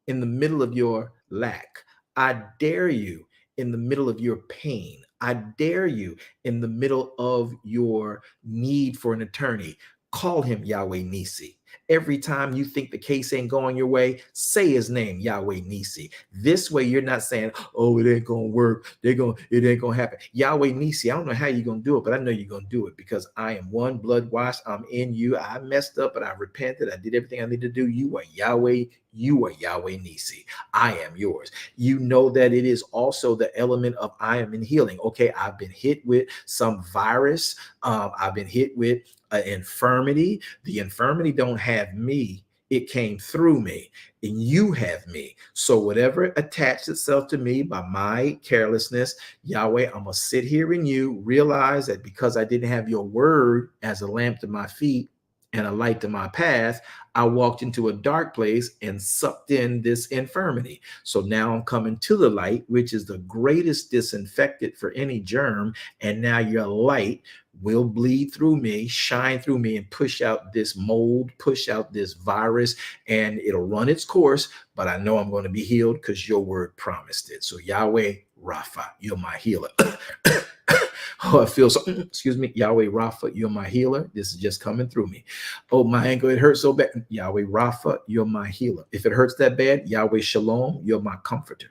in the middle of your lack. I dare you in the middle of your pain. I dare you in the middle of your need for an attorney. Call him Yahweh Nisi. Every time you think the case ain't going your way, say his name, Yahweh Nisi. This way you're not saying, "Oh, it ain't gonna work. It ain't gonna happen." Yahweh Nisi, I don't know how you're gonna do it, but I know you're gonna do it because I am one, blood washed. I'm in you. I messed up, but I repented. I did everything I need to do. You are Yahweh. You are Yahweh Nisi. I am yours. You know that it is also the element of I am in healing. Okay, I've been hit with some virus. I've been hit with an infirmity. The infirmity don't have me. It came through me, and you have me. So whatever attached itself to me by my carelessness, Yahweh, I'm going to sit here in you, realize that because I didn't have your word as a lamp to my feet and a light to my path, I walked into a dark place and sucked in this infirmity. So now I'm coming to the light, which is the greatest disinfectant for any germ. And now your light will bleed through me, shine through me, and push out this mold, push out this virus, and it'll run its course. But I know I'm going to be healed because your word promised it. So Yahweh Rapha, you're my healer. Oh, I feel so, excuse me, Yahweh Rapha, you're my healer. This is just coming through me. Oh, my ankle, it hurts so bad. Yahweh Rapha, you're my healer. If it hurts that bad, Yahweh Shalom, you're my comforter.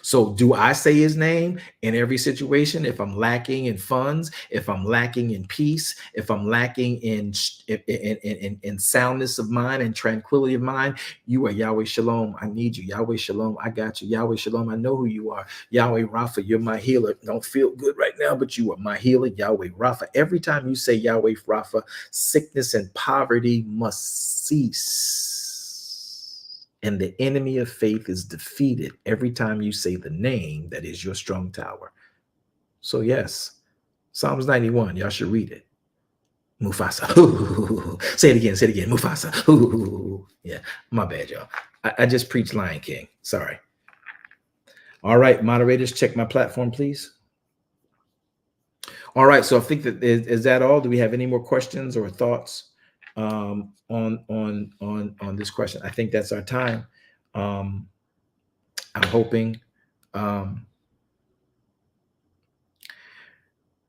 So do I say his name in every situation? If I'm lacking in funds, if I'm lacking in peace, if I'm lacking in soundness of mind and tranquility of mind, you are Yahweh Shalom. I need you. Yahweh Shalom. I got you. Yahweh Shalom. I know who you are. Yahweh Rapha, you're my healer. Don't feel good right now, but you are my healer. Yahweh Rapha. Every time you say Yahweh Rapha, sickness and poverty must cease. And the enemy of faith is defeated every time you say the name that is your strong tower. So yes, Psalms 91, y'all should read it. Mufasa. Say it again, Mufasa. Yeah, my bad, y'all. I just preached Lion King. Sorry. All right, moderators, check my platform, please. All right, so I think that is that all? Do we have any more questions or thoughts on this question? I think that's our time. I'm hoping. Thurman,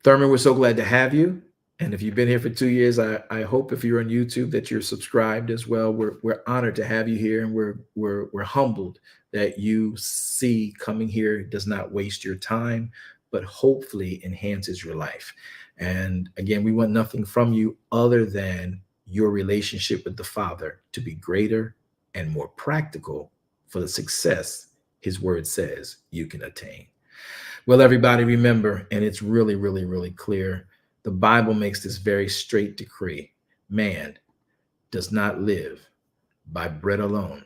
we're so glad to have you. And if you've been here for 2 years, I hope if you're on YouTube that you're subscribed as well. We're honored to have you here, and we're humbled that you see coming here does not waste your time, but hopefully enhances your life. And again, we want nothing from you other than your relationship with the Father to be greater and more practical for the success his word says you can attain. Well, everybody, remember, and it's really, really, really clear, the Bible makes this very straight decree. Man does not live by bread alone,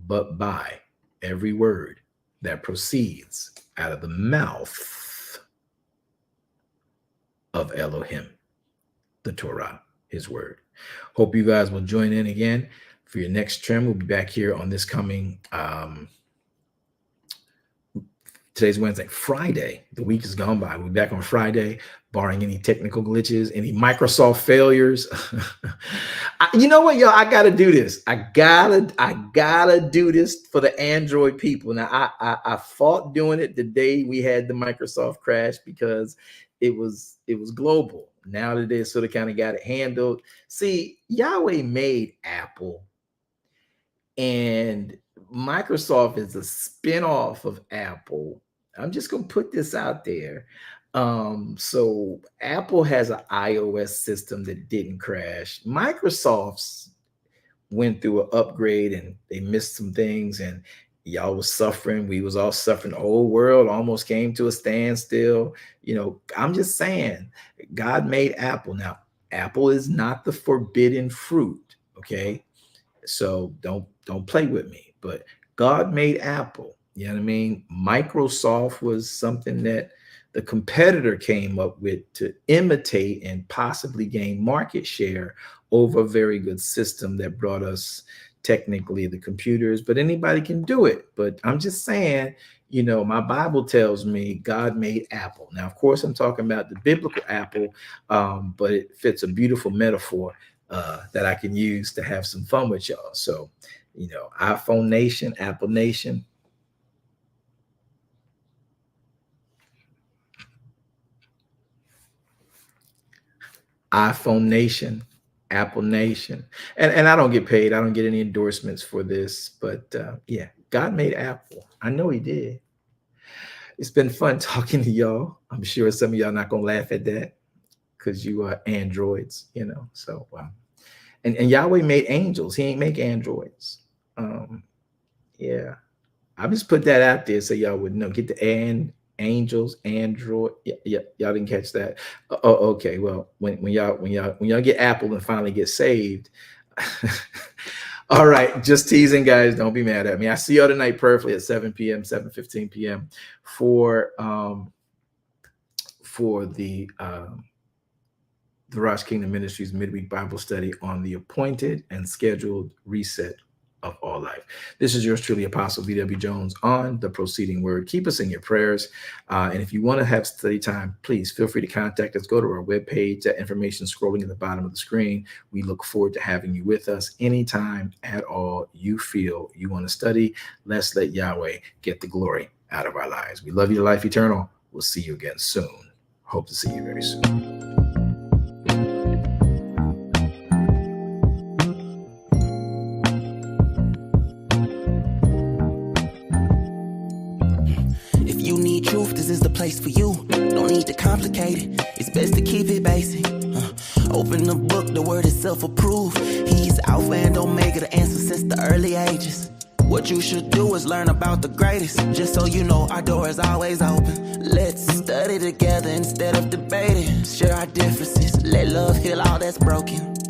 but by every word that proceeds out of the mouth of Elohim, the Torah, his word. Hope you guys will join in again for your next trim. We'll be back here on this coming today's Wednesday, Friday. The week is gone by. We'll be back on Friday, barring any technical glitches, any Microsoft failures. You know what, y'all? I gotta do this. I gotta do this for the Android people. Now, I fought doing it the day we had the Microsoft crash because it was global. Now that they sort of kind of got it handled. See, Yahweh made Apple, and Microsoft is a spinoff of Apple. I'm just going to put this out there. So Apple has an iOS system that didn't crash. Microsoft's went through an upgrade and they missed some things, and y'all was suffering. We was all suffering. The whole world almost came to a standstill. You know, I'm just saying, God made Apple. Now, Apple is not the forbidden fruit, okay? So don't play with me. But God made Apple. You know what I mean? Microsoft was something that the competitor came up with to imitate and possibly gain market share over a very good system that brought us technically the computers, but anybody can do it. But I'm just saying, my Bible tells me God made Apple. Now, of course, I'm talking about the biblical Apple, but it fits a beautiful metaphor that I can use to have some fun with y'all. So, iPhone Nation, Apple Nation. iPhone Nation, Apple Nation. And I don't get paid. I don't get any endorsements for this. But yeah, God made Apple. I know he did. It's been fun talking to y'all. I'm sure some of y'all not going to laugh at that because you are androids, So, and Yahweh made angels. He ain't make androids. Yeah. I just put that out there so y'all would know. Get the angels, android. Yeah, y'all didn't catch that. Oh, okay. Well, when y'all get Apple and finally get saved. All right, just teasing, guys. Don't be mad at me. I see y'all tonight perfectly at 7 p.m., 7:15 p.m. for the Rosh Kingdom Ministries midweek Bible study on the appointed and scheduled reset of all life. This is yours truly, Apostle V.W. Jones, on the proceeding word. Keep us in your prayers. And if you want to have study time, please feel free to contact us. Go to our webpage. That information is scrolling at the bottom of the screen. We look forward to having you with us anytime at all you feel you want to study. Let's let Yahweh get the glory out of our lives. We love you to life eternal. We'll see you again soon. Hope to see you very soon. Truth, this is the place for you. Don't need to complicate it. It's best to keep it basic. Open the book, the word itself approved. He's Alpha and Omega, the answer since the early ages. What you should do is learn about the greatest. Just so you know, our door is always open. Let's study together instead of debating. Share our differences. Let love heal all that's broken.